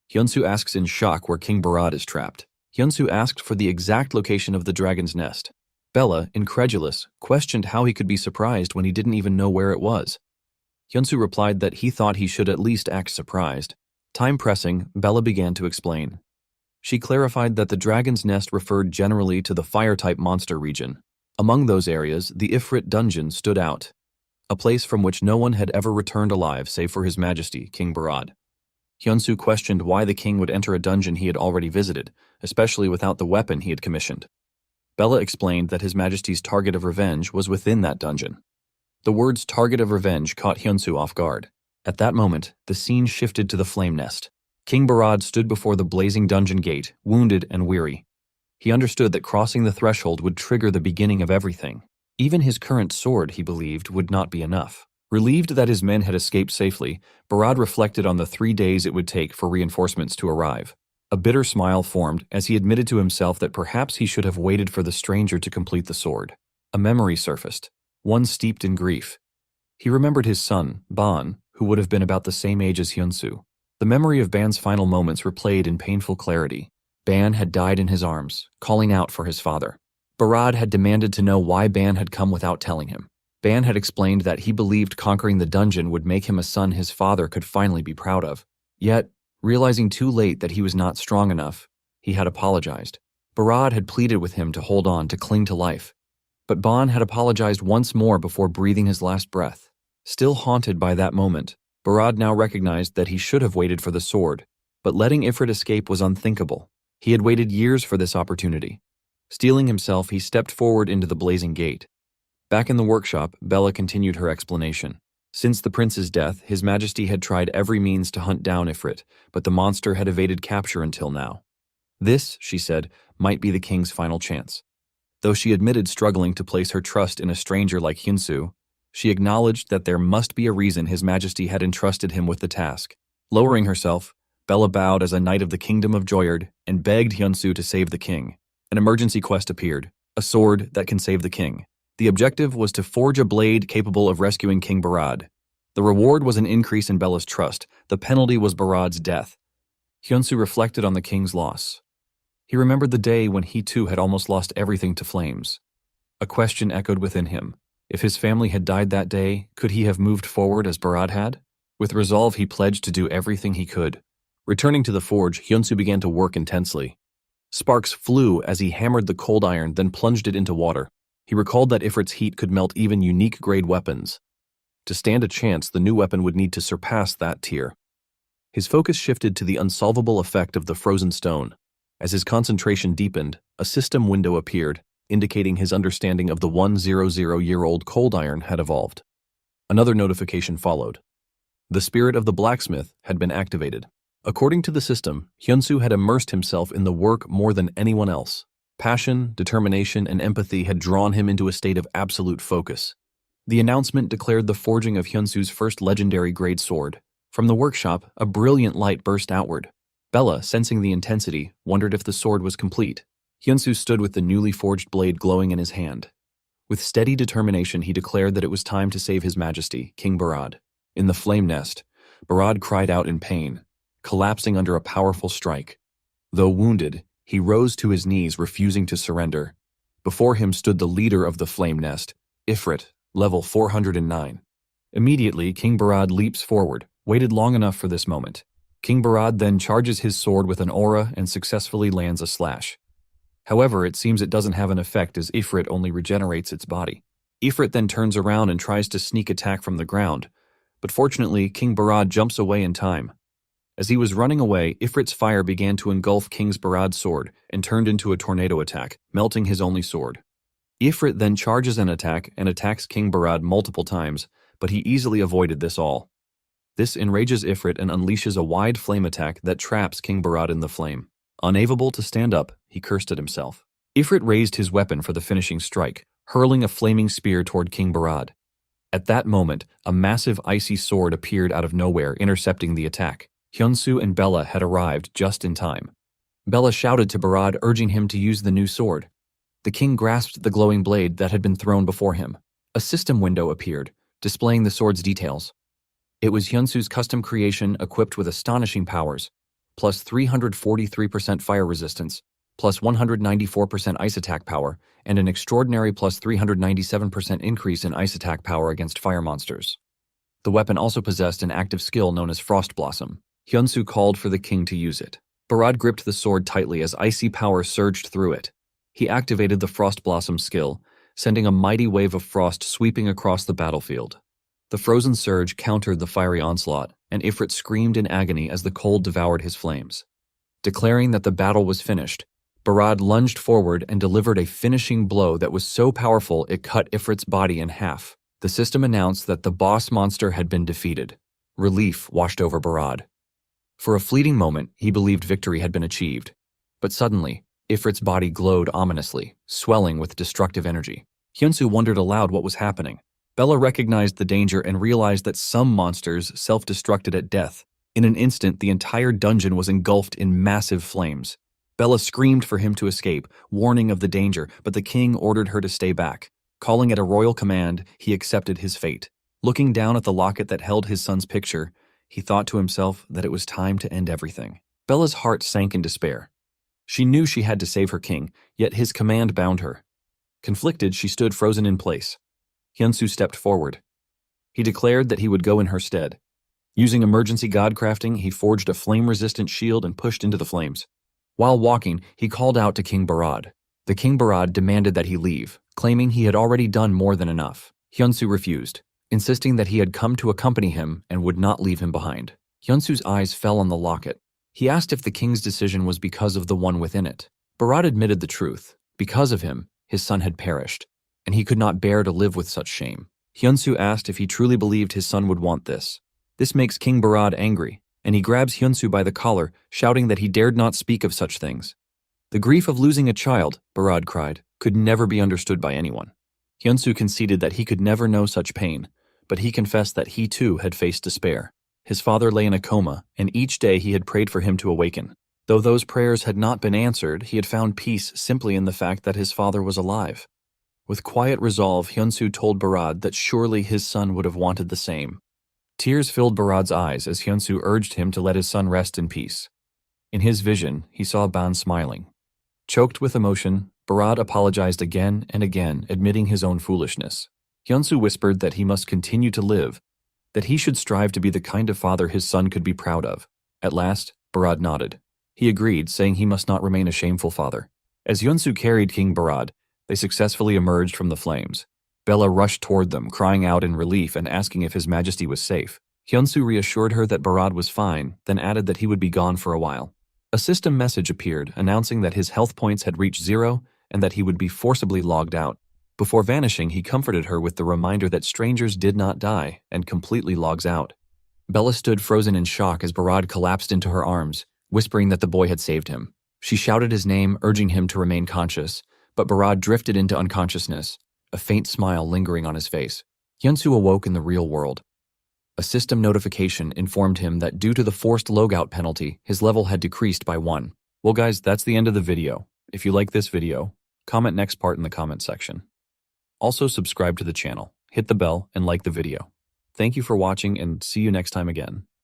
Hyunsu asks in shock where King Barad is trapped. Hyunsu asked for the exact location of the dragon's nest. Bella, incredulous, questioned how he could be surprised when he didn't even know where it was. Hyunsu replied that he thought he should at least act surprised. Time pressing, Bella began to explain. She clarified that the dragon's nest referred generally to the fire-type monster region. Among those areas, the Ifrit dungeon stood out, a place from which no one had ever returned alive save for His Majesty, King Barad. Hyunsu questioned why the king would enter a dungeon he had already visited, especially without the weapon he had commissioned. Bella explained that His Majesty's target of revenge was within that dungeon. The words target of revenge caught Hyunsu off guard. At that moment, the scene shifted to the flame nest. King Barad stood before the blazing dungeon gate, wounded and weary. He understood that crossing the threshold would trigger the beginning of everything. Even his current sword, he believed, would not be enough. Relieved that his men had escaped safely, Barad reflected on the 3 days it would take for reinforcements to arrive. A bitter smile formed as he admitted to himself that perhaps he should have waited for the stranger to complete the sword. A memory surfaced, one steeped in grief. He remembered his son, Ban, who would have been about the same age as Hyunsu. The memory of Ban's final moments replayed in painful clarity. Ban had died in his arms, calling out for his father. Barad had demanded to know why Ban had come without telling him. Ban had explained that he believed conquering the dungeon would make him a son his father could finally be proud of. Yet, realizing too late that he was not strong enough, he had apologized. Barad had pleaded with him to hold on, to cling to life. But Ban had apologized once more before breathing his last breath. Still haunted by that moment, Barad now recognized that he should have waited for the sword, but letting Ifrit escape was unthinkable. He had waited years for this opportunity. Steeling himself, he stepped forward into the blazing gate. Back in the workshop, Bella continued her explanation. Since the prince's death, His Majesty had tried every means to hunt down Ifrit, but the monster had evaded capture until now. This, she said, might be the king's final chance. Though she admitted struggling to place her trust in a stranger like Hyunsu, she acknowledged that there must be a reason His Majesty had entrusted him with the task. Lowering herself, Bella bowed as a knight of the Kingdom of Joyard and begged Hyunsu to save the king. An emergency quest appeared, a sword that can save the king. The objective was to forge a blade capable of rescuing King Barad. The reward was an increase in Bella's trust. The penalty was Barad's death. Hyunsu reflected on the king's loss. He remembered the day when he too had almost lost everything to flames. A question echoed within him. If his family had died that day, could he have moved forward as Barad had? With resolve, he pledged to do everything he could. Returning to the forge, Hyunsu began to work intensely. Sparks flew as he hammered the cold iron, then plunged it into water. He recalled that Ifrit's heat could melt even unique-grade weapons. To stand a chance, the new weapon would need to surpass that tier. His focus shifted to the unsolvable effect of the frozen stone. As his concentration deepened, a system window appeared, indicating his understanding of the 100-year-old cold iron had evolved. Another notification followed. The spirit of the blacksmith had been activated. According to the system, Hyunsu had immersed himself in the work more than anyone else. Passion, determination, and empathy had drawn him into a state of absolute focus. The announcement declared the forging of Hyunsu's first legendary grade sword. From the workshop, a brilliant light burst outward. Bella, sensing the intensity, wondered if the sword was complete. Hyunsu stood with the newly forged blade glowing in his hand. With steady determination, he declared that it was time to save His Majesty, King Barad. In the flame nest, Barad cried out in pain, collapsing under a powerful strike. Though wounded, he rose to his knees, refusing to surrender. Before him stood the leader of the flame nest, Ifrit, level 409. Immediately, King Barad leaps forward, waited long enough for this moment. King Barad then charges his sword with an aura and successfully lands a slash. However, it seems it doesn't have an effect as Ifrit only regenerates its body. Ifrit then turns around and tries to sneak attack from the ground, but fortunately, King Barad jumps away in time. As he was running away, Ifrit's fire began to engulf King Barad's sword and turned into a tornado attack, melting his only sword. Ifrit then charges an attack and attacks King Barad multiple times, but he easily avoided this all. This enrages Ifrit and unleashes a wide flame attack that traps King Barad in the flame. Unable to stand up, he cursed at himself. Ifrit raised his weapon for the finishing strike, hurling a flaming spear toward King Barad. At that moment, a massive icy sword appeared out of nowhere, intercepting the attack. Hyunsu and Bella had arrived just in time. Bella shouted to Barad, urging him to use the new sword. The king grasped the glowing blade that had been thrown before him. A system window appeared, displaying the sword's details. It was Hyunsu's custom creation equipped with astonishing powers, plus 343% fire resistance, plus 194% ice attack power, and an extraordinary plus 397% increase in ice attack power against fire monsters. The weapon also possessed an active skill known as Frost Blossom. Hyunsu called for the king to use it. Barad gripped the sword tightly as icy power surged through it. He activated the Frost Blossom skill, sending a mighty wave of frost sweeping across the battlefield. The frozen surge countered the fiery onslaught, and Ifrit screamed in agony as the cold devoured his flames. Declaring that the battle was finished, Barad lunged forward and delivered a finishing blow that was so powerful it cut Ifrit's body in half. The system announced that the boss monster had been defeated. Relief washed over Barad. For a fleeting moment, he believed victory had been achieved. But suddenly, Ifrit's body glowed ominously, swelling with destructive energy. Hyunsu wondered aloud what was happening. Bella recognized the danger and realized that some monsters self-destructed at death. In an instant, the entire dungeon was engulfed in massive flames. Bella screamed for him to escape, warning of the danger, but the king ordered her to stay back. Calling it a royal command, he accepted his fate. Looking down at the locket that held his son's picture, he thought to himself that it was time to end everything. Bella's heart sank in despair. She knew she had to save her king, yet his command bound her. Conflicted, she stood frozen in place. Hyunsu stepped forward. He declared that he would go in her stead. Using emergency godcrafting, he forged a flame-resistant shield and pushed into the flames. While walking, he called out to King Barad. The King Barad demanded that he leave, claiming he had already done more than enough. Hyunsu refused, insisting that he had come to accompany him and would not leave him behind. Hyunsu's eyes fell on the locket. He asked if the king's decision was because of the one within it. Barad admitted the truth. Because of him, his son had perished, and he could not bear to live with such shame. Hyunsu asked if he truly believed his son would want this. This makes King Barad angry, and he grabs Hyunsu by the collar, shouting that he dared not speak of such things. The grief of losing a child, Barad cried, could never be understood by anyone. Hyunsu conceded that he could never know such pain, but he confessed that he too had faced despair. His father lay in a coma, and each day he had prayed for him to awaken. Though those prayers had not been answered, he had found peace simply in the fact that his father was alive. With quiet resolve, Hyunsu told Barad that surely his son would have wanted the same. Tears filled Barad's eyes as Hyunsu urged him to let his son rest in peace. In his vision, he saw Ban smiling. Choked with emotion, Barad apologized again and again, admitting his own foolishness. Hyunsu whispered that he must continue to live, that he should strive to be the kind of father his son could be proud of. At last, Barad nodded. He agreed, saying he must not remain a shameful father. As Hyunsu carried King Barad, they successfully emerged from the flames. Bella rushed toward them, crying out in relief and asking if His Majesty was safe. Hyunsu reassured her that Barad was fine, then added that he would be gone for a while. A system message appeared, announcing that his health points had reached 0 and that he would be forcibly logged out. Before vanishing, he comforted her with the reminder that strangers did not die and completely logs out. Bella stood frozen in shock as Barad collapsed into her arms, whispering that the boy had saved him. She shouted his name, urging him to remain conscious, but Barad drifted into unconsciousness, a faint smile lingering on his face. Hyunsu awoke in the real world. A system notification informed him that due to the forced logout penalty, his level had decreased by 1. Well guys, that's the end of the video. If you like this video, comment next part in the comment section. Also subscribe to the channel, hit the bell, and like the video. Thank you for watching and see you next time again.